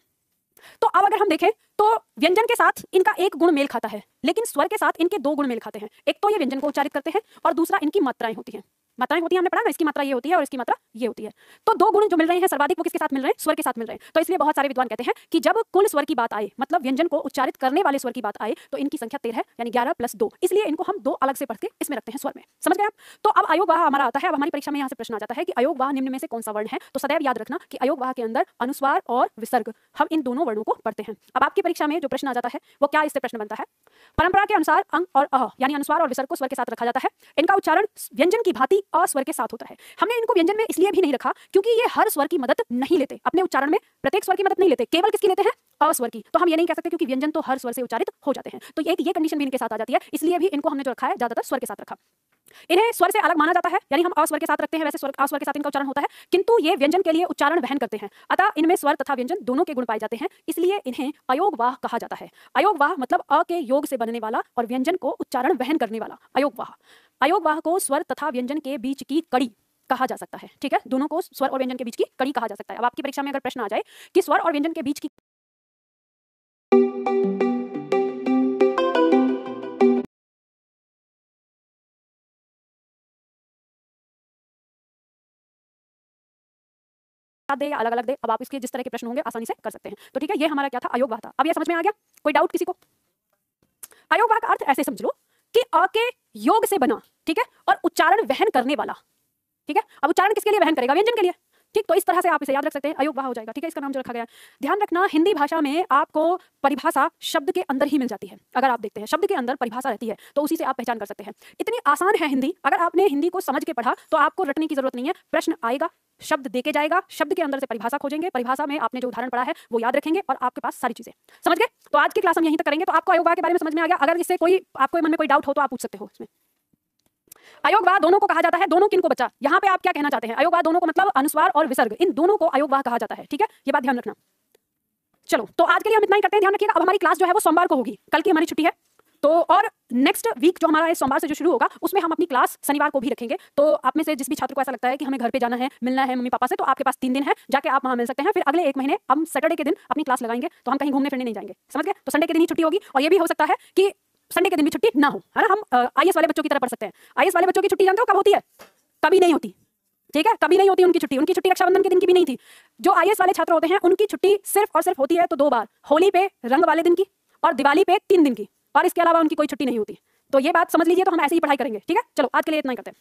तो अब अगर हम देखें तो व्यंजन के साथ इनका एक गुण मेल खाता है, लेकिन स्वर के साथ इनके दो गुण मेल खाते हैं। एक तो ये व्यंजन को उच्चारित करते हैं और दूसरा इनकी मात्राएं होती हैं। मात्राएं होती हैं, हमने पढ़ा ना, इसकी मात्रा ये होती है और इसकी मात्रा ये होती है। तो दो गुण जो मिल रहे हैं सर्वाधिक, वो किसके साथ मिल रहे हैं, स्वर के साथ मिल रहे हैं। तो इसलिए बहुत सारे विद्वान कहते हैं कि जब कुल स्वर की बात आए, मतलब व्यंजन को उच्चारित करने वाले स्वर की बात आए, तो इनकी संख्या 13 है, यानी 11 + 2। इसलिए इनको हम दो अलग से पढ़ के इसमें रखते हैं स्वर में। समझ गए आप? तो अब अयोगवाह हमारा आता है। अब हमारी परीक्षा में यहाँ से प्रश्न आ जाता है कि अयोगवाह निम्न में से कौन सा वर्ण है। तो सदैव याद रखना कि अयोगवाह के अंदर अनुस्वार और विसर्ग, हम इन दोनों वर्णों को पढ़ते हैं। अब आपकी परीक्षा में जो प्रश्न आ जाता है वो क्या इससे प्रश्न बनता है, परंपरा के अनुसार अंग और अह यानी अनुस्वार और विसर्ग को स्वर के साथ रखा जाता है। इनका उच्चारण व्यंजन की भांति अस्वर के साथ होता है। हमने इनको व्यंजन में इसलिए भी नहीं रखा क्योंकि ये हर स्वर की मदद नहीं लेते, अपने उच्चारण में प्रत्येक स्वर की मदद नहीं लेते, केवल किसकी लेते हैं, अस्वर की। तो हम ये नहीं कह सकते क्योंकि व्यंजन तो हर स्वर से उच्चारित हो जाते हैं। तो ये कंडीशन भी इनके साथ आ जाती है, इसलिए भी इनको हमने जो रखा है ज्यादातर स्वर के साथ रखा। इन्हें स्वर से अलग माना जाता है, यानी हम अस्वर के साथ रखते हैं, वैसे स्वर अस्वर के साथ इनका उच्चारण होता है, किंतु ये व्यंजन के लिए उच्चारण वहन करते हैं। अतः इनमें स्वर तथा व्यंजन दोनों के गुण पाए जाते हैं, इसलिए इन्हें अयोगवाह कहा जाता है। अयोगवाह मतलब अ के योग से बनने वाला और व्यंजन को उच्चारण वहन करने वाला, अयोगवाह। अयोगवाह को स्वर तथा व्यंजन के बीच की कड़ी कहा जा सकता है। ठीक है, दोनों को स्वर और व्यंजन के बीच की कड़ी कहा जा सकता है। अब आपकी परीक्षा में अगर प्रश्न आ जाए कि स्वर और व्यंजन के बीच की दे या अलग अलग दे, अब आप इसके जिस तरह के प्रश्न होंगे आसानी से कर सकते हैं। तो ठीक है, ये हमारा क्या था, अयोगवाह था। अब ये समझ में आ गया? कोई डाउट किसी को? अयोगवाह का अर्थ ऐसे समझ लो कि अ के योग से बना, ठीक है, और उच्चारण वहन करने वाला। ठीक है, अब उच्चारण किसके लिए वहन करेगा, व्यंजन के लिए। ठीक, तो इस तरह से आप इसे याद रख सकते हैं, अयोगवाह हो जाएगा। ठीक है, इसका नाम जो रखा गया है। ध्यान रखना, हिंदी भाषा में आपको परिभाषा शब्द के अंदर ही मिल जाती है। अगर आप देखते हैं शब्द के अंदर परिभाषा रहती है तो उसी से आप पहचान कर सकते हैं। इतनी आसान है हिंदी, अगर आपने हिंदी को समझ के पढ़ा तो आपको रटने की जरूरत नहीं है। प्रश्न आएगा, शब्द देके जाएगा, शब्द के अंदर से परिभाषा खोजेंगे, परिभाषा में आपने जो उदाहरण पढ़ा है वो याद रखेंगे और आपके पास सारी चीजें। समझ गए? तो आज की क्लास हम यहीं तक करेंगे। तो आपको अयोगवाह के बारे में समझ में आ गया। अगर इससे कोई आपके मन में कोई डाउट हो तो आप पूछ सकते हो। इसमें अयोगवाह दोनों को कहा जाता है। दोनों किनको बच्चा, यहाँ पे आप क्या कहना चाहते हैं? अयोगवाह दोनों को मतलब अनुस्वार और विसर्ग, इन दोनों को अयोगवाह कहा जाता है। ठीक है, ये बात ध्यान रखना। चलो, तो आज के लिए हम इतना ही करते हैं, ध्यान रखिएगा। अब हमारी क्लास जो है वो सोमवार को होगी, कल की हमारी छुट्टी है। तो और नेक्स्ट वीक जो हमारा इस सोमवार से जो शुरू होगा उसमें हम अपनी क्लास शनिवार को भी रखेंगे। तो आप में से जिस भी छात्र को ऐसा लगता है कि हमें घर पे जाना है, मिलना है मम्मी पापा से, तो आपके पास 3 दिन है, जाके आप वहां मिल सकते हैं। फिर अगले 1 महीने हम सैटरडे के दिन अपनी क्लास लगाएंगे, तो हम कहीं घूमने फिरने नहीं जाएंगे। समझ गए? तो संडे के दिन ही छुट्टी होगी, और ये भी हो सकता है कि संडे के दिन भी छुट्टी ना हो, है ना। हम आईएएस वाले बच्चों की तरह पढ़ सकते हैं। आईएएस वाले बच्चों की छुट्टी जानते हो कब होती है? कभी नहीं होती। ठीक है, कभी नहीं होती उनकी छुट्टी। उनकी छुट्टी रक्षाबंधन के दिन की भी नहीं थी। जो आईएएस वाले छात्र होते हैं उनकी छुट्टी सिर्फ और सिर्फ होती है तो 2 बार, होली पे रंग वाले दिन की और दिवाली पे 3 दिन की, और इसके अलावा उनकी कोई छुट्टी नहीं होती। तो ये बात समझ लीजिए। तो हम ऐसे ही पढ़ाई करेंगे। ठीक है, चलो आज के लिए इतना ही करते हैं।